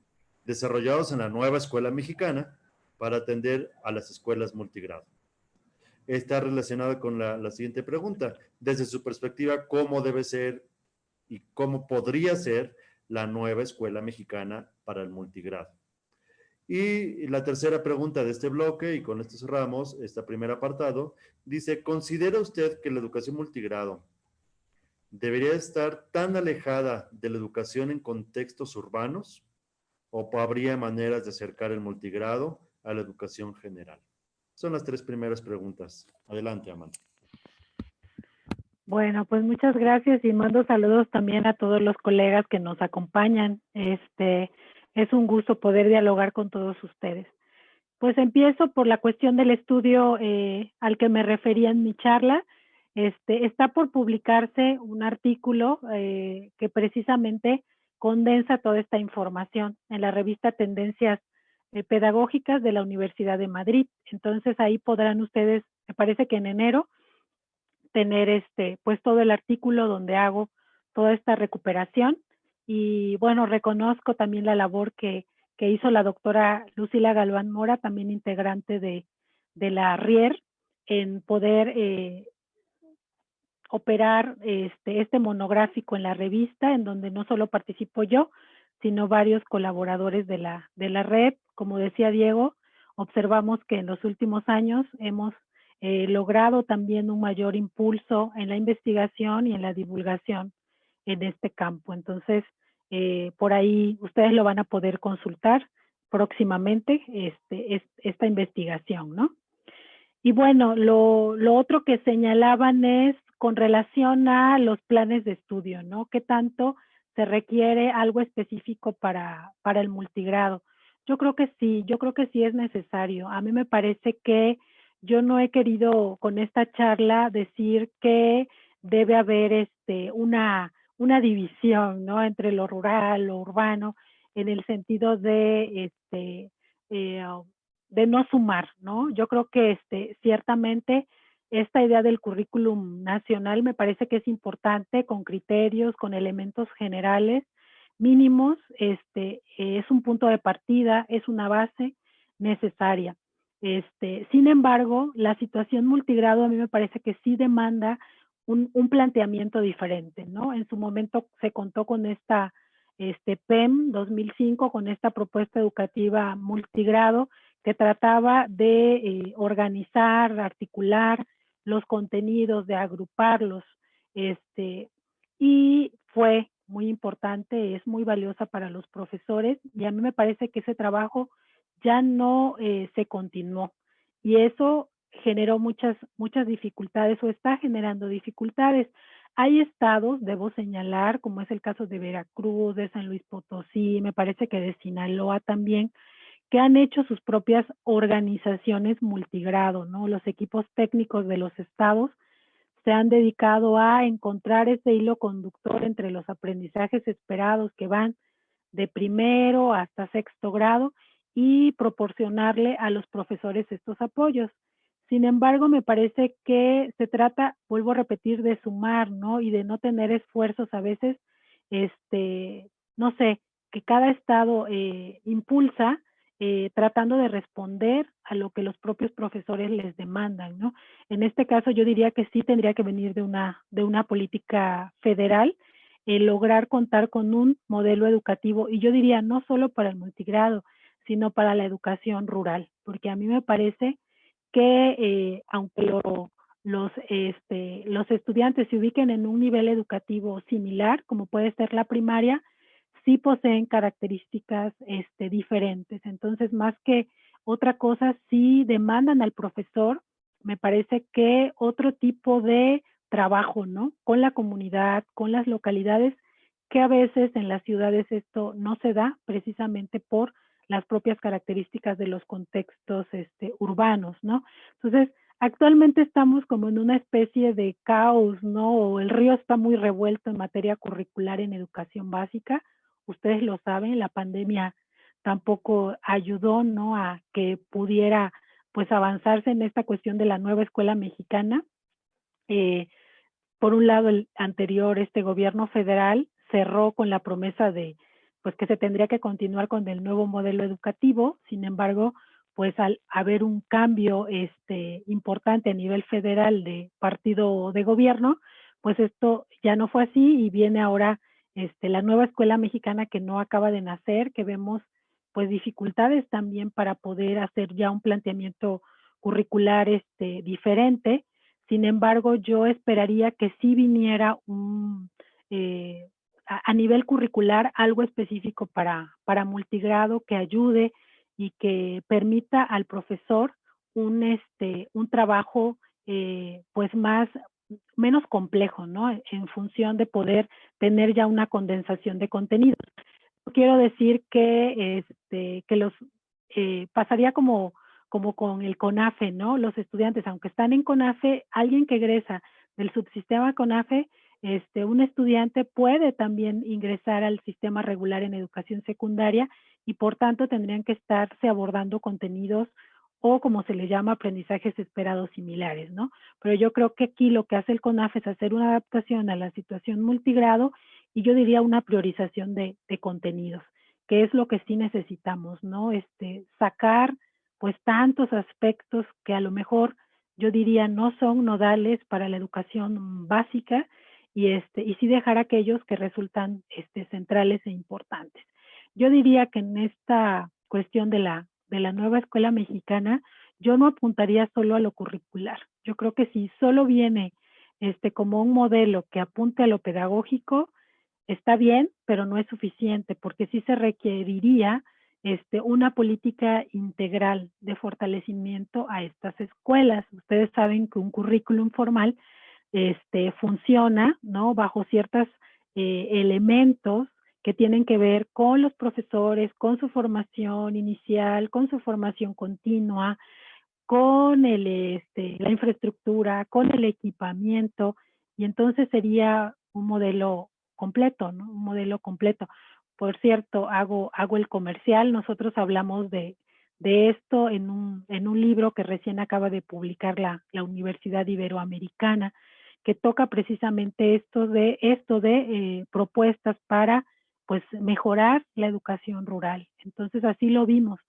desarrollados en la nueva escuela mexicana para atender a las escuelas multigrado? Está relacionada con la siguiente pregunta. Desde su perspectiva, ¿cómo debe ser y cómo podría ser la nueva escuela mexicana para el multigrado? Y la tercera pregunta de este bloque, y con esto cerramos este primer apartado, dice, ¿considera usted que la educación multigrado debería estar tan alejada de la educación en contextos urbanos o habría maneras de acercar el multigrado a la educación general? Son las tres primeras preguntas. Adelante, Amanda. Bueno, pues muchas gracias y mando saludos también a todos los colegas que nos acompañan. Es un gusto poder dialogar con todos ustedes. Pues empiezo por la cuestión del estudio al que me refería en mi charla. Está por publicarse un artículo que precisamente condensa toda esta información en la revista Tendencias Pedagógicas de la Universidad de Madrid. Entonces ahí podrán ustedes, me parece que en enero, tener pues todo el artículo donde hago toda esta recuperación y bueno, reconozco también la labor que hizo la doctora Lucila Galván Mora, también integrante de la RIER, en poder operar este monográfico en la revista, en donde no solo participo yo, sino varios colaboradores de la red. Como decía Diego, observamos que en los últimos años hemos logrado también un mayor impulso en la investigación y en la divulgación en este campo. Entonces, por ahí ustedes lo van a poder consultar próximamente, esta investigación, ¿no? Y bueno, lo otro que señalaban es con relación a los planes de estudio, ¿no? ¿Qué tanto se requiere algo específico para el multigrado? Yo creo que sí es necesario. A mí me parece que yo no he querido con esta charla decir que debe haber una división, ¿no? Entre lo rural, lo urbano, en el sentido eh, de no sumar, ¿no? Yo creo que ciertamente esta idea del currículum nacional me parece que es importante, con criterios, con elementos generales mínimos, es un punto de partida, es una base necesaria. Sin embargo, la situación multigrado a mí me parece que sí demanda un planteamiento diferente, ¿no? En su momento se contó con esta PEM 2005, con esta propuesta educativa multigrado que trataba de organizar, articular los contenidos, de agruparlos, y fue muy importante, es muy valiosa para los profesores, y a mí me parece que ese trabajo ya no se continuó, y eso generó muchas dificultades, o está generando dificultades. Hay estados, debo señalar, como es el caso de Veracruz, de San Luis Potosí, me parece que de Sinaloa también, que han hecho sus propias organizaciones multigrado, ¿no? Los equipos técnicos de los estados se han dedicado a encontrar ese hilo conductor entre los aprendizajes esperados que van de primero hasta sexto grado y proporcionarle a los profesores estos apoyos. Sin embargo, me parece que se trata, vuelvo a repetir, de sumar, ¿no? Y de no tener esfuerzos a veces, no sé, que cada estado impulsa, tratando de responder a lo que los propios profesores les demandan, ¿no? En este caso yo diría que sí tendría que venir de una política federal, lograr contar con un modelo educativo, y yo diría no solo para el multigrado, sino para la educación rural, porque a mí me parece que aunque los estudiantes se ubiquen en un nivel educativo similar, como puede ser la primaria, sí poseen características diferentes. Entonces, más que otra cosa, sí demandan al profesor, me parece que otro tipo de trabajo, ¿no? Con la comunidad, con las localidades, que a veces en las ciudades esto no se da precisamente por las propias características de los contextos urbanos, ¿no? Entonces, actualmente estamos como en una especie de caos, ¿no? O el río está muy revuelto en materia curricular en educación básica. Ustedes lo saben, la pandemia tampoco ayudó, ¿no? A que pudiera, pues, avanzarse en esta cuestión de la nueva escuela mexicana. Eh, por un lado, el anterior, gobierno federal cerró con la promesa de, pues, que se tendría que continuar con el nuevo modelo educativo. Sin embargo, pues al haber un cambio importante a nivel federal de partido de gobierno, pues esto ya no fue así, y viene ahora la nueva escuela mexicana, que no acaba de nacer, que vemos pues dificultades también para poder hacer ya un planteamiento curricular diferente. Sin embargo, yo esperaría que sí viniera a nivel curricular algo específico para multigrado, que ayude y que permita al profesor un trabajo pues menos complejo, ¿no? En función de poder tener ya una condensación de contenidos. Quiero decir que los pasaría como con el CONAFE, ¿no? Los estudiantes, aunque están en CONAFE, alguien que egresa del subsistema CONAFE, un estudiante puede también ingresar al sistema regular en educación secundaria, y por tanto tendrían que estarse abordando contenidos, o como se le llama, aprendizajes esperados similares, ¿no? Pero yo creo que aquí lo que hace el CONAFE es hacer una adaptación a la situación multigrado, y yo diría una priorización de contenidos, que es lo que sí necesitamos, ¿no? Sacar pues tantos aspectos que a lo mejor yo diría no son nodales para la educación básica, y sí dejar aquellos que resultan centrales e importantes. Yo diría que en esta cuestión de la nueva escuela mexicana, yo no apuntaría solo a lo curricular. Yo creo que si solo viene como un modelo que apunte a lo pedagógico, está bien, pero no es suficiente, porque sí se requeriría una política integral de fortalecimiento a estas escuelas. Ustedes saben que un currículum formal funciona, ¿no? Bajo ciertos elementos que tienen que ver con los profesores, con su formación inicial, con su formación continua, con la infraestructura, con el equipamiento, y entonces sería un modelo completo, ¿no? Un modelo completo. Por cierto, hago el comercial, nosotros hablamos de esto en un libro que recién acaba de publicar la Universidad Iberoamericana, que toca precisamente esto de propuestas para pues mejorar la educación rural. Entonces así lo vimos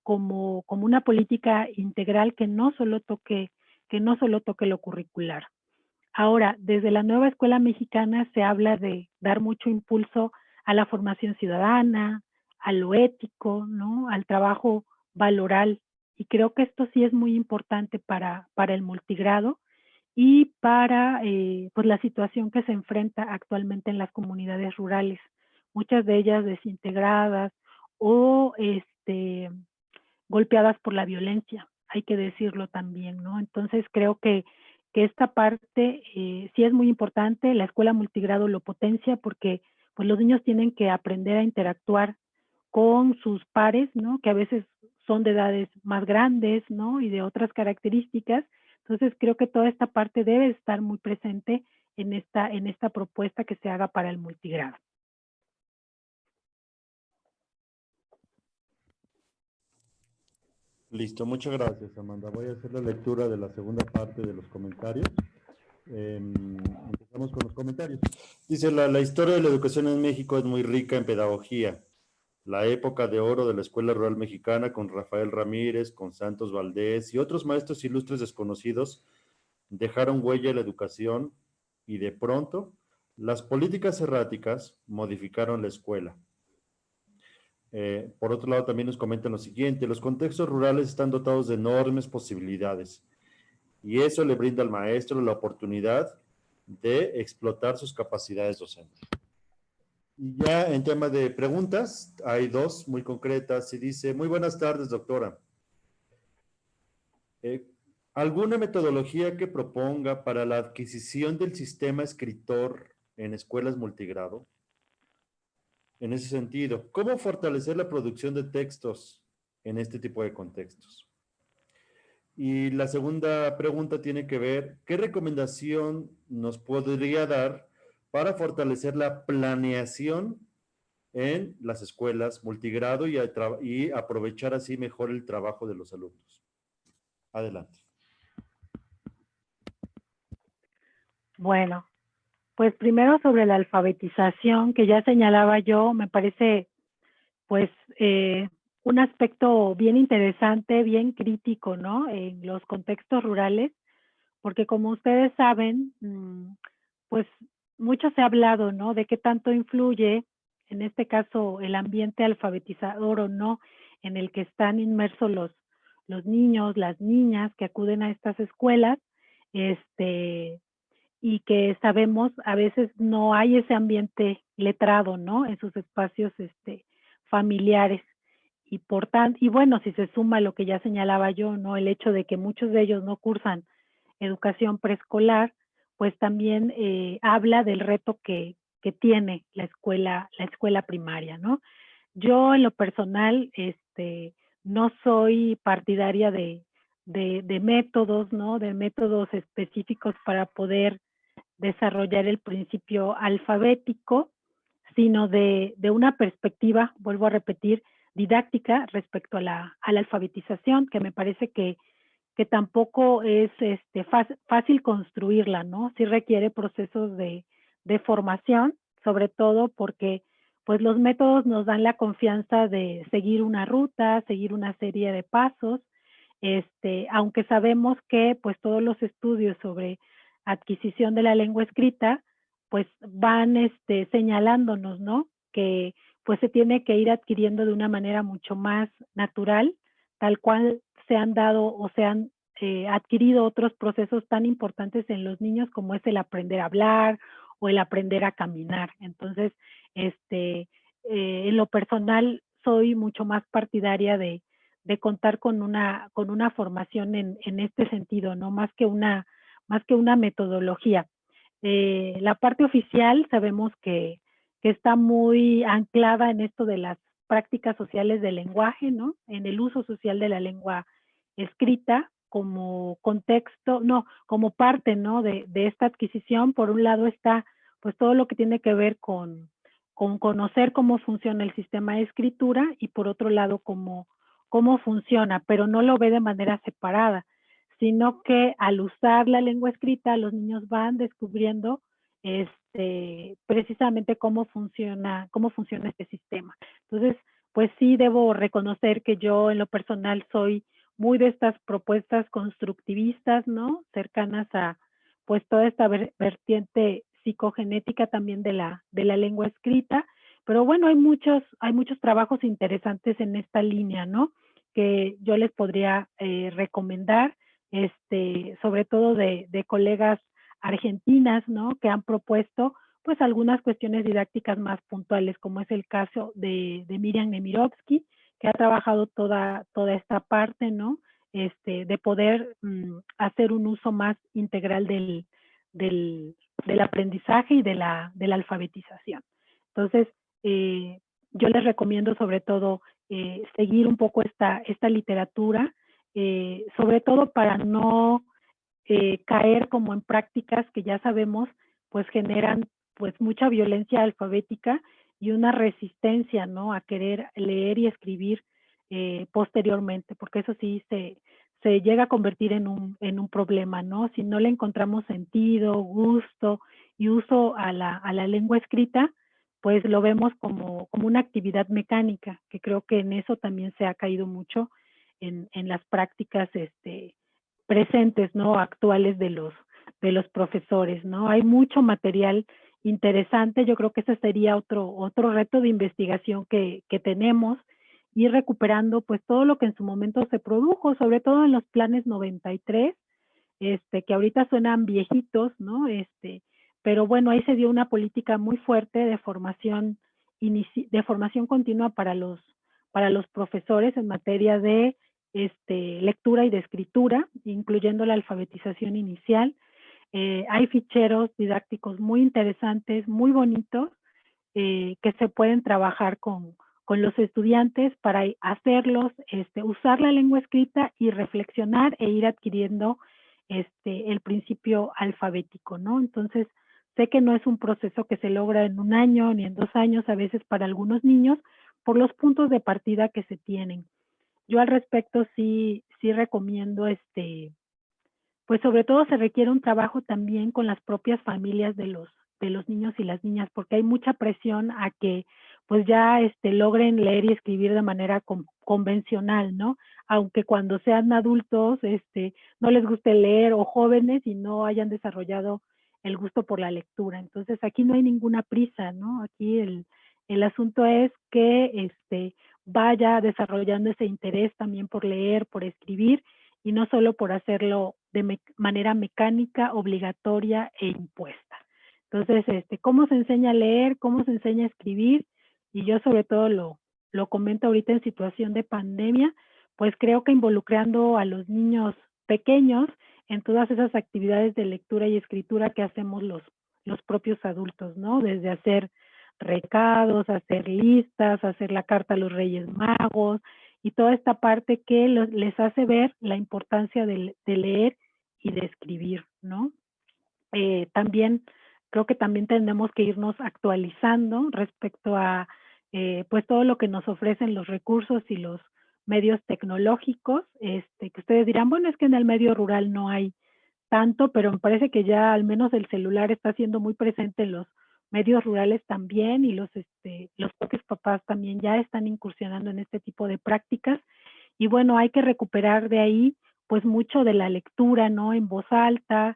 como una política integral que no solo toque lo curricular. Ahora, desde la nueva escuela mexicana se habla de dar mucho impulso a la formación ciudadana, a lo ético, ¿no? Al trabajo valoral. Y creo que esto sí es muy importante para el multigrado y para pues la situación que se enfrenta actualmente en las comunidades rurales, muchas de ellas desintegradas o golpeadas por la violencia, hay que decirlo también, ¿no? Entonces creo que esta parte sí es muy importante, la escuela multigrado lo potencia porque pues los niños tienen que aprender a interactuar con sus pares, ¿no? Que a veces son de edades más grandes, ¿no? Y de otras características. Entonces creo que toda esta parte debe estar muy presente en esta propuesta que se haga para el multigrado. Listo, muchas gracias, Amanda. Voy a hacer la lectura de la segunda parte de los comentarios. Empezamos con los comentarios. Dice, la historia de la educación en México es muy rica en pedagogía. La época de oro de la Escuela Rural Mexicana con Rafael Ramírez, con Santos Valdés y otros maestros ilustres desconocidos dejaron huella en la educación y de pronto las políticas erráticas modificaron la escuela. Por otro lado, también nos comentan lo siguiente, los contextos rurales están dotados de enormes posibilidades y eso le brinda al maestro la oportunidad de explotar sus capacidades docentes. Y ya en tema de preguntas, hay dos muy concretas y dice, muy buenas tardes, doctora. ¿Alguna metodología que proponga para la adquisición del sistema escritor en escuelas multigrado? En ese sentido, ¿cómo fortalecer la producción de textos en este tipo de contextos? Y la segunda pregunta tiene que ver, ¿qué recomendación nos podría dar para fortalecer la planeación en las escuelas multigrado y aprovechar así mejor el trabajo de los alumnos? Adelante. Bueno, pues primero sobre la alfabetización que ya señalaba yo, me parece pues un aspecto bien interesante, bien crítico, ¿no? En los contextos rurales, porque como ustedes saben, pues mucho se ha hablado, ¿no? De qué tanto influye, en este caso, el ambiente alfabetizador o no, en el que están inmersos los niños, las niñas que acuden a estas escuelas, y que sabemos a veces no hay ese ambiente letrado, ¿no? En sus espacios familiares. Y por tanto, y bueno, si se suma lo que ya señalaba yo, ¿no? El hecho de que muchos de ellos no cursan educación preescolar, pues también habla del reto que tiene la escuela primaria, ¿no? Yo en lo personal, no soy partidaria de métodos, ¿no? De métodos específicos para poder desarrollar el principio alfabético, sino de una perspectiva, vuelvo a repetir, didáctica respecto a la alfabetización, que me parece que tampoco es fácil construirla, ¿no? Sí requiere procesos de formación, sobre todo porque pues los métodos nos dan la confianza de seguir una ruta, seguir una serie de pasos, aunque sabemos que pues todos los estudios sobre adquisición de la lengua escrita pues van señalándonos, ¿no? Que pues se tiene que ir adquiriendo de una manera mucho más natural, tal cual se han dado o se han adquirido otros procesos tan importantes en los niños como es el aprender a hablar o el aprender a caminar. Entonces, en lo personal soy mucho más partidaria de contar con una formación en este sentido, ¿no? Más más que una metodología. La parte oficial sabemos que está muy anclada en esto de las prácticas sociales del lenguaje, ¿no? En el uso social de la lengua escrita como contexto, no, como parte, ¿no? De esta adquisición. Por un lado está, pues, todo lo que tiene que ver con conocer cómo funciona el sistema de escritura y por otro lado cómo funciona, pero no lo ve de manera separada, sino que al usar la lengua escrita, los niños van descubriendo precisamente cómo funciona este sistema. Entonces, pues sí debo reconocer que yo en lo personal soy muy de estas propuestas constructivistas, ¿no? Cercanas a pues toda esta vertiente psicogenética también de la lengua escrita, pero bueno, hay muchos trabajos interesantes en esta línea, ¿no? Que yo les podría recomendar, sobre todo de colegas argentinas, ¿no? Que han propuesto pues algunas cuestiones didácticas más puntuales, como es el caso de Miriam Nemirovsky, que ha trabajado toda esta parte, ¿no? De poder hacer un uso más integral del, del aprendizaje y de la alfabetización. Entonces, yo les recomiendo sobre todo seguir un poco esta literatura, sobre todo para no caer como en prácticas que ya sabemos pues generan pues mucha violencia alfabética y una resistencia, ¿no? A querer leer y escribir posteriormente, porque eso sí se llega a convertir en un problema, ¿no? Si no le encontramos sentido, gusto y uso a la lengua escrita, pues lo vemos como una actividad mecánica, que creo que en eso también se ha caído mucho en las prácticas presentes, ¿no? Actuales de los profesores, ¿no? Hay mucho material interesante. Yo creo que ese sería otro reto de investigación que tenemos, ir recuperando pues todo lo que en su momento se produjo, sobre todo en los planes 93, que ahorita suenan viejitos, ¿no? Pero bueno, ahí se dio una política muy fuerte de formación continua para los profesores en materia de lectura y de escritura, incluyendo la alfabetización inicial. Hay ficheros didácticos muy interesantes, muy bonitos, que se pueden trabajar con los estudiantes para hacerlos usar la lengua escrita y reflexionar e ir adquiriendo el principio alfabético, ¿no? Entonces, sé que no es un proceso que se logra en un año ni en 2 años, a veces para algunos niños, por los puntos de partida que se tienen. Yo al respecto sí recomiendo pues sobre todo se requiere un trabajo también con las propias familias de los niños y las niñas, porque hay mucha presión a que pues ya logren leer y escribir de manera convencional, ¿no? Aunque cuando sean adultos no les guste leer o jóvenes y no hayan desarrollado el gusto por la lectura. Entonces aquí no hay ninguna prisa, ¿no? Aquí el asunto es que vaya desarrollando ese interés también por leer, por escribir, y no solo por hacerlo de manera mecánica, obligatoria e impuesta. Entonces, ¿cómo se enseña a leer? ¿Cómo se enseña a escribir? Y yo sobre todo lo comento ahorita en situación de pandemia, pues creo que involucrando a los niños pequeños en todas esas actividades de lectura y escritura que hacemos los propios adultos, ¿no? Desde hacer recados, hacer listas, hacer la carta a los Reyes Magos, y toda esta parte que les hace ver la importancia de leer y de escribir, ¿no? También creo que también tenemos que irnos actualizando respecto a pues todo lo que nos ofrecen los recursos y los medios tecnológicos, que ustedes dirán, bueno, es que en el medio rural no hay tanto, pero me parece que ya al menos el celular está siendo muy presente en los medios rurales también, y los propios papás también ya están incursionando en este tipo de prácticas. Y bueno, hay que recuperar de ahí pues mucho de la lectura, ¿no? En voz alta,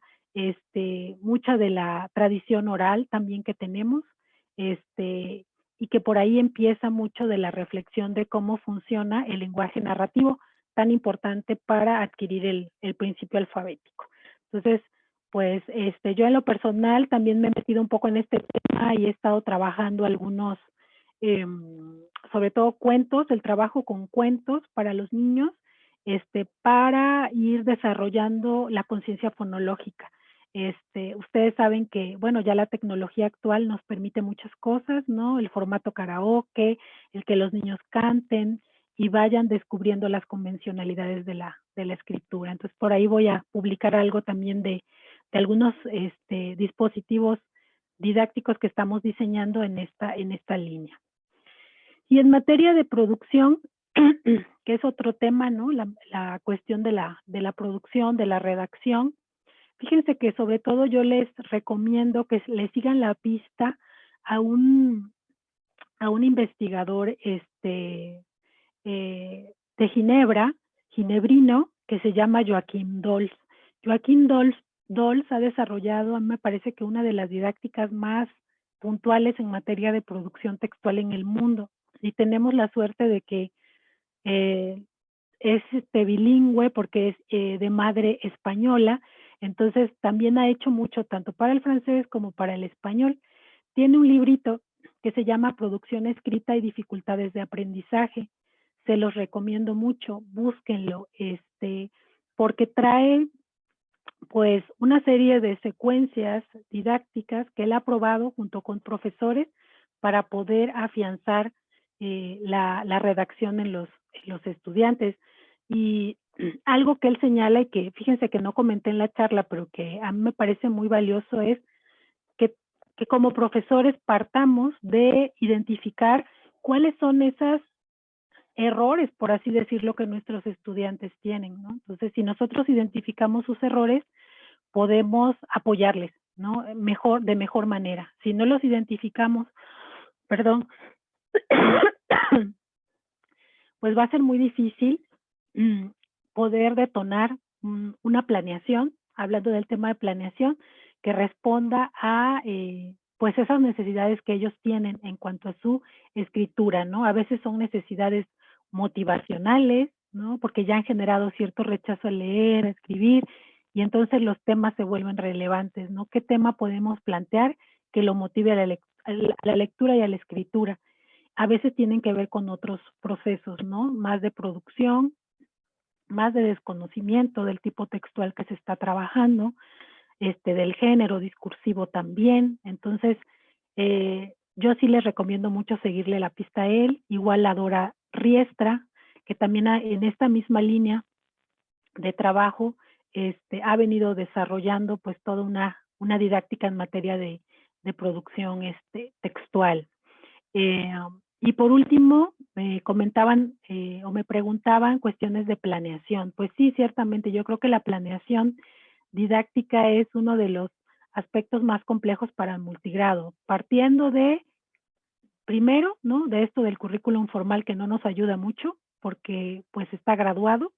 mucha de la tradición oral también que tenemos, y que por ahí empieza mucho de la reflexión de cómo funciona el lenguaje narrativo, tan importante para adquirir el principio alfabético. Entonces, pues yo en lo personal también me he metido un poco en este tema y he estado trabajando algunos, sobre todo cuentos, el trabajo con cuentos para los niños, para ir desarrollando la conciencia fonológica. Ustedes saben que, bueno, ya la tecnología actual nos permite muchas cosas, ¿no? El formato karaoke, el que los niños canten y vayan descubriendo las convencionalidades de la escritura. Entonces, por ahí voy a publicar algo también de algunos dispositivos didácticos que estamos diseñando en esta línea. Y en materia de producción, que es otro tema, ¿no? La cuestión de la producción, de la redacción. Fíjense que sobre todo yo les recomiendo que le sigan la pista a un investigador de Ginebra, ginebrino, que se llama Joachim Dolz. Joachim Dolz ha desarrollado, a mí me parece que una de las didácticas más puntuales en materia de producción textual en el mundo. Y tenemos la suerte de que es bilingüe porque es de madre española, entonces también ha hecho mucho tanto para el francés como para el español. Tiene un librito que se llama Producción escrita y dificultades de aprendizaje. Se los recomiendo mucho, búsquenlo, porque trae pues una serie de secuencias didácticas que él ha probado junto con profesores para poder afianzar la redacción en los estudiantes. Y algo que él señala y que fíjense que no comenté en la charla, pero que a mí me parece muy valioso es que como profesores partamos de identificar cuáles son esos errores, por así decirlo, que nuestros estudiantes tienen, ¿no? Entonces, si nosotros identificamos sus errores, podemos apoyarles, ¿no? De mejor manera. Si no los identificamos, perdón, pues va a ser muy difícil poder detonar una planeación, hablando del tema de planeación, que responda a pues esas necesidades que ellos tienen en cuanto a su escritura, ¿no? A veces son necesidades motivacionales, ¿no? Porque ya han generado cierto rechazo a leer, a escribir, y entonces los temas se vuelven relevantes, ¿no? ¿Qué tema podemos plantear que lo motive a la lectura y a la escritura? A veces tienen que ver con otros procesos, ¿no? Más de producción, más de desconocimiento del tipo textual que se está trabajando, del género discursivo también. Entonces, yo sí les recomiendo mucho seguirle la pista a él, igual a Dora Riestra, que también en esta misma línea de trabajo ha venido desarrollando pues toda una didáctica en materia de producción textual. Y por último, me comentaban o me preguntaban cuestiones de planeación. Pues sí, ciertamente, yo creo que la planeación didáctica es uno de los aspectos más complejos para el multigrado, partiendo de, primero, ¿no? De esto del currículum formal que no nos ayuda mucho, porque pues está graduado.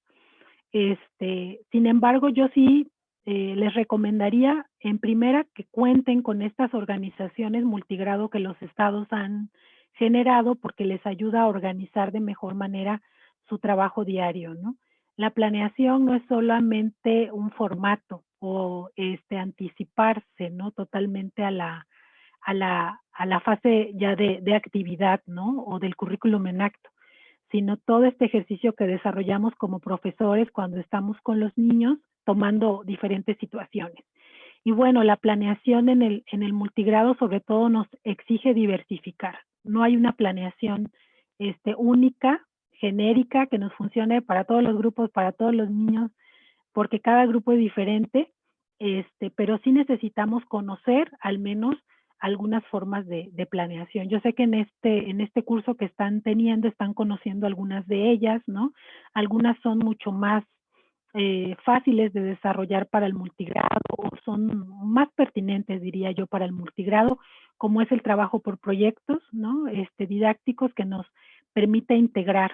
Sin embargo, yo sí les recomendaría en primera que cuenten con estas organizaciones multigrado que los estados han generado porque les ayuda a organizar de mejor manera su trabajo diario, ¿no? La planeación no es solamente un formato o anticiparse, ¿no? Totalmente a la fase ya de actividad, ¿no? O del currículum en acto, sino todo este ejercicio que desarrollamos como profesores cuando estamos con los niños tomando diferentes situaciones. Y bueno, la planeación en el multigrado sobre todo nos exige diversificar. No hay una planeación única, genérica, que nos funcione para todos los grupos, para todos los niños, porque cada grupo es diferente, pero sí necesitamos conocer al menos algunas formas de planeación. Yo sé que en este curso que están teniendo, están conociendo algunas de ellas, ¿no? Algunas son mucho más fáciles de desarrollar para el multigrado, o son más pertinentes, diría yo, para el multigrado, como es el trabajo por proyectos, ¿no? Didácticos que nos permite integrar,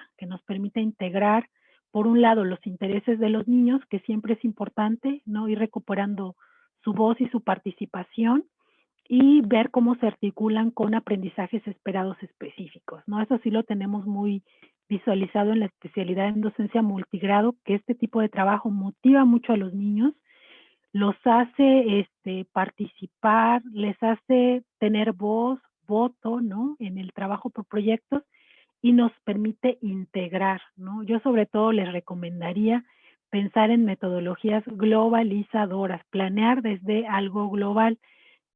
por un lado, los intereses de los niños, que siempre es importante, ¿no? Ir recuperando su voz y su participación, y ver cómo se articulan con aprendizajes esperados específicos, ¿no? Eso sí lo tenemos muy visualizado en la especialidad en docencia multigrado, que este tipo de trabajo motiva mucho a los niños, los hace participar, les hace tener voz, voto, ¿no? En el trabajo por proyectos, y nos permite integrar, ¿no? Yo sobre todo les recomendaría pensar en metodologías globalizadoras, planear desde algo global.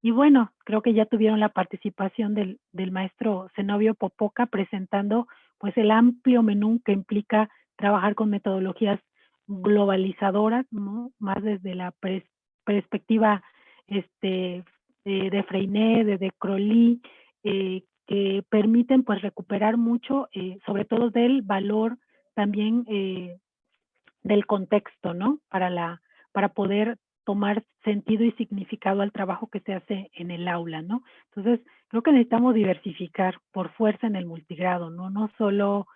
Y bueno, creo que ya tuvieron la participación del maestro Zenobio Popoca presentando pues el amplio menú que implica trabajar con metodologías globalizadoras, ¿no? Más desde la perspectiva de Freinet, de Crowley, que permiten pues recuperar mucho, sobre todo del valor también del contexto, ¿no? Para poder tomar sentido y significado al trabajo que se hace en el aula, ¿no? Entonces, creo que necesitamos diversificar por fuerza en el multigrado, ¿no? No solo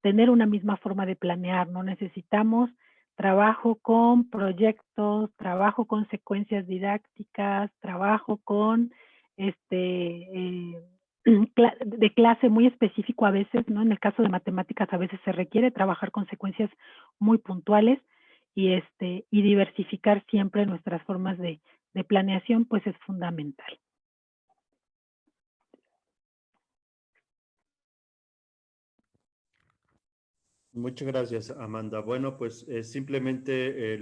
tener una misma forma de planear, no necesitamos trabajo con proyectos, trabajo con secuencias didácticas, trabajo con de clase muy específico a veces, ¿no? En el caso de matemáticas a veces se requiere trabajar con secuencias muy puntuales y diversificar siempre nuestras formas de planeación, pues es fundamental. Muchas gracias, Amanda. Bueno, pues simplemente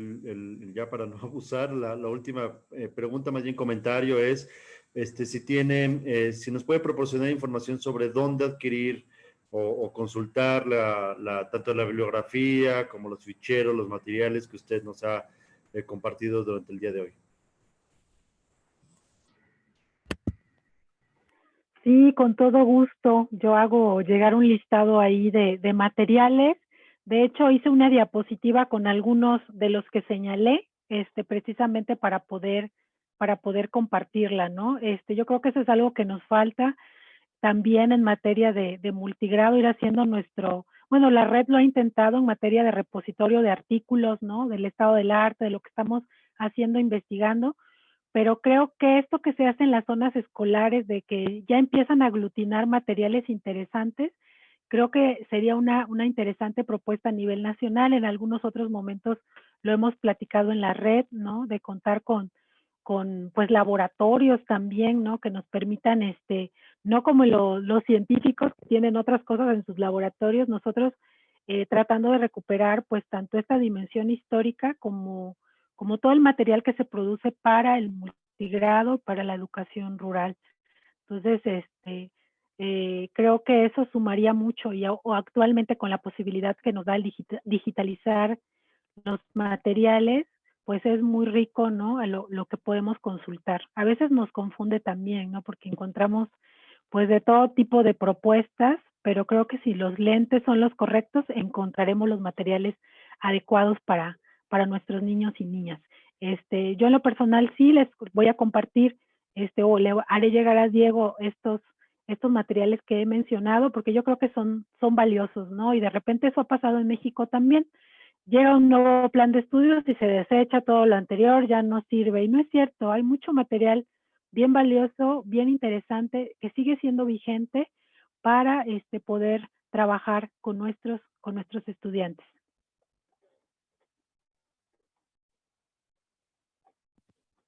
ya para no abusar, la última pregunta, más bien comentario es, si tienen, si nos puede proporcionar información sobre dónde adquirir o consultar tanto la bibliografía como los ficheros, los materiales que usted nos ha compartido durante el día de hoy. Sí, con todo gusto. Yo hago llegar un listado ahí de materiales. De hecho, hice una diapositiva con algunos de los que señalé, precisamente para poder compartirla, ¿no? Yo creo que eso es algo que nos falta también en materia de multigrado, ir haciendo bueno, la red lo ha intentado en materia de repositorio de artículos, ¿no? Del estado del arte, de lo que estamos haciendo, investigando, pero creo que esto que se hace en las zonas escolares, de que ya empiezan a aglutinar materiales interesantes, creo que sería una interesante propuesta a nivel nacional. En algunos otros momentos lo hemos platicado en la red, ¿no? De contar con pues laboratorios también, ¿no? Que nos permitan, no como los científicos que tienen otras cosas en sus laboratorios, nosotros tratando de recuperar pues tanto esta dimensión histórica como todo el material que se produce para el multigrado, para la educación rural. Entonces, creo que eso sumaría mucho o actualmente con la posibilidad que nos da el digitalizar los materiales, pues es muy rico, ¿no? Lo que podemos consultar. A veces nos confunde también, ¿no? Porque encontramos pues de todo tipo de propuestas, pero creo que si los lentes son los correctos, encontraremos los materiales adecuados para nuestros niños y niñas. Yo en lo personal sí les voy a compartir, o le haré llegar a Diego estos materiales que he mencionado, porque yo creo que son valiosos, ¿no? Y de repente eso ha pasado en México también. Llega un nuevo plan de estudios y se desecha todo lo anterior, ya no sirve. Y no es cierto, hay mucho material bien valioso, bien interesante, que sigue siendo vigente para poder trabajar con nuestros estudiantes.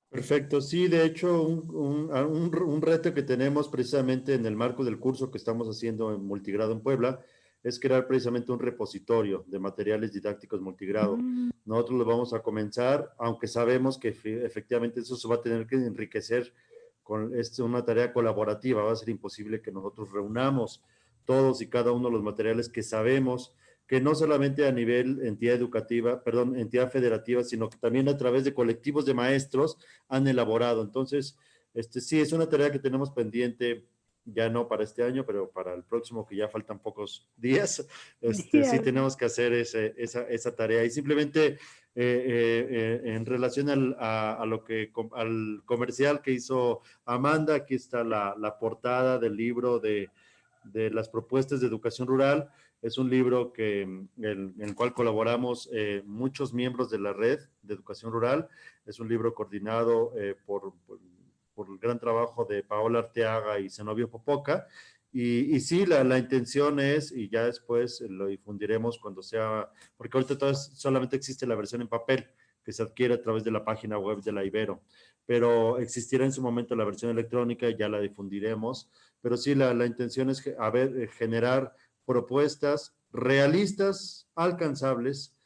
Perfecto, sí, de hecho, un reto que tenemos precisamente en el marco del curso que estamos haciendo en multigrado en Puebla es crear precisamente un repositorio de materiales didácticos multigrado. Nosotros lo vamos a comenzar, aunque sabemos que efectivamente eso se va a tener que enriquecer con una tarea colaborativa. Va a ser imposible que nosotros reunamos todos y cada uno de los materiales que sabemos que no solamente a nivel entidad educativa, perdón, entidad federativa, sino que también a través de colectivos de maestros han elaborado. Entonces, sí, es una tarea que tenemos pendiente, ya no para este año, pero para el próximo, que ya faltan pocos días, sí tenemos que hacer esa tarea. Y simplemente en relación al comercial que hizo Amanda, aquí está la portada del libro de las propuestas de educación rural. Es un libro en el cual colaboramos muchos miembros de la red de educación rural. Es un libro coordinado por el gran trabajo de Paola Arteaga y Zenobio Popoca. Y sí, la intención es, y ya después lo difundiremos cuando sea, porque ahorita solamente existe la versión en papel, que se adquiere a través de la página web de la Ibero, pero existirá en su momento la versión electrónica y ya la difundiremos. Pero sí, la intención es generar propuestas realistas, alcanzables,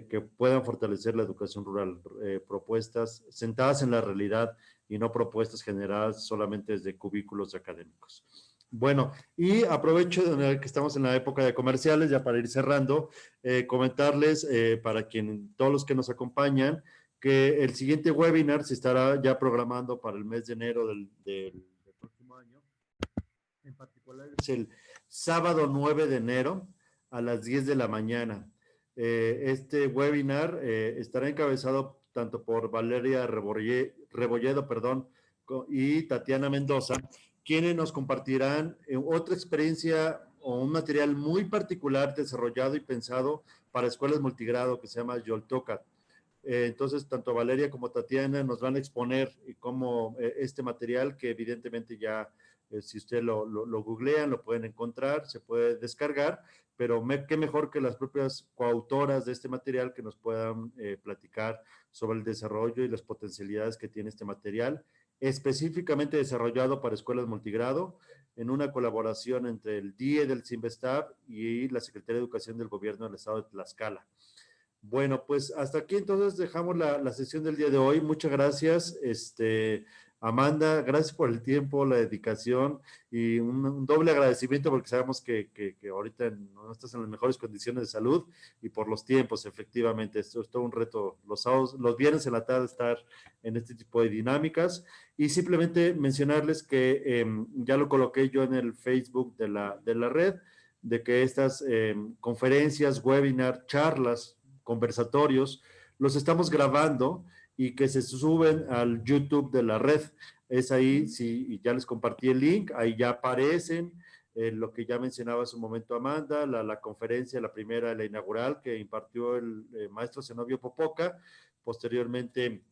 que puedan fortalecer la educación rural, propuestas centradas en la realidad y no propuestas generadas solamente desde cubículos académicos. Bueno, y aprovecho que estamos en la época de comerciales, ya para ir cerrando, comentarles para todos los que nos acompañan, que el siguiente webinar se estará ya programando para el mes de enero del próximo año. En particular es el sábado 9 de enero a las 10 de la mañana. Este webinar estará encabezado tanto por Valeria Rebolledo, y Tatiana Mendoza, quienes nos compartirán otra experiencia o un material muy particular desarrollado y pensado para escuelas multigrado que se llama Yoltocat. Entonces, tanto Valeria como Tatiana nos van a exponer cómo este material, que evidentemente ya, si usted lo googlean, lo pueden encontrar, se puede descargar, pero qué mejor que las propias coautoras de este material que nos puedan platicar sobre el desarrollo y las potencialidades que tiene este material, específicamente desarrollado para escuelas multigrado, en una colaboración entre el DIE del CIMBESTAB y la Secretaría de Educación del Gobierno del Estado de Tlaxcala. Bueno, pues hasta aquí entonces dejamos la sesión del día de hoy. Muchas gracias, Amanda, gracias por el tiempo, la dedicación y un doble agradecimiento porque sabemos que ahorita no estás en las mejores condiciones de salud y por los tiempos, efectivamente. Esto es todo un reto los viernes en la tarde estar en este tipo de dinámicas y simplemente mencionarles que ya lo coloqué yo en el Facebook de la red, de que estas conferencias, webinar, charlas, conversatorios, los estamos grabando y que se suben al YouTube de la red. Es ahí, sí, ya les compartí el link, ahí ya aparecen lo que ya mencionaba hace un momento Amanda, la conferencia, la primera, la inaugural, que impartió el maestro Zenobio Popoca. Posteriormente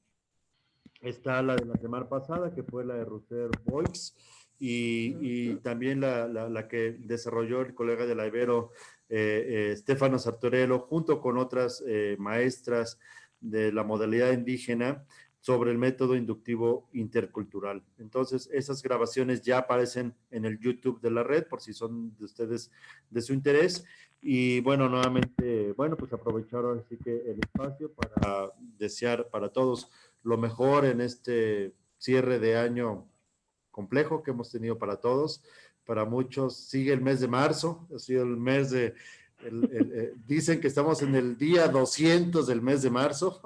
está la de la semana pasada, que fue la de Ruther Boix, y también la que desarrolló el colega de la Ibero, Stefano Sartorello, junto con otras maestras de la modalidad indígena, sobre el método inductivo intercultural. Entonces, esas grabaciones ya aparecen en el YouTube de la red, por si son de ustedes de su interés. Y bueno, nuevamente, bueno, pues aprovechar así que el espacio para desear para todos lo mejor en este cierre de año complejo que hemos tenido para todos. Para muchos sigue el mes de marzo, ha sido el mes de, dicen que estamos en el día 200 del mes de marzo,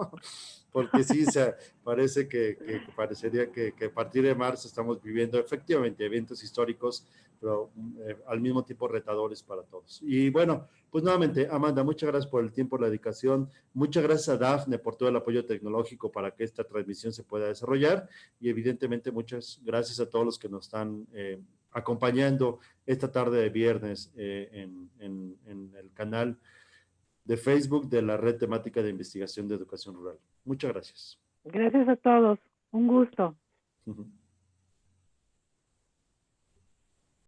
porque sí, parece que parecería que a partir de marzo estamos viviendo efectivamente eventos históricos, pero al mismo tiempo retadores para todos. Y bueno, pues nuevamente, Amanda, muchas gracias por el tiempo, la dedicación. Muchas gracias a Dafne por todo el apoyo tecnológico para que esta transmisión se pueda desarrollar. Y evidentemente, muchas gracias a todos los que nos están acompañando esta tarde de viernes en el canal de Facebook de la Red Temática de Investigación de Educación Rural. Muchas gracias. Gracias a todos. Un gusto.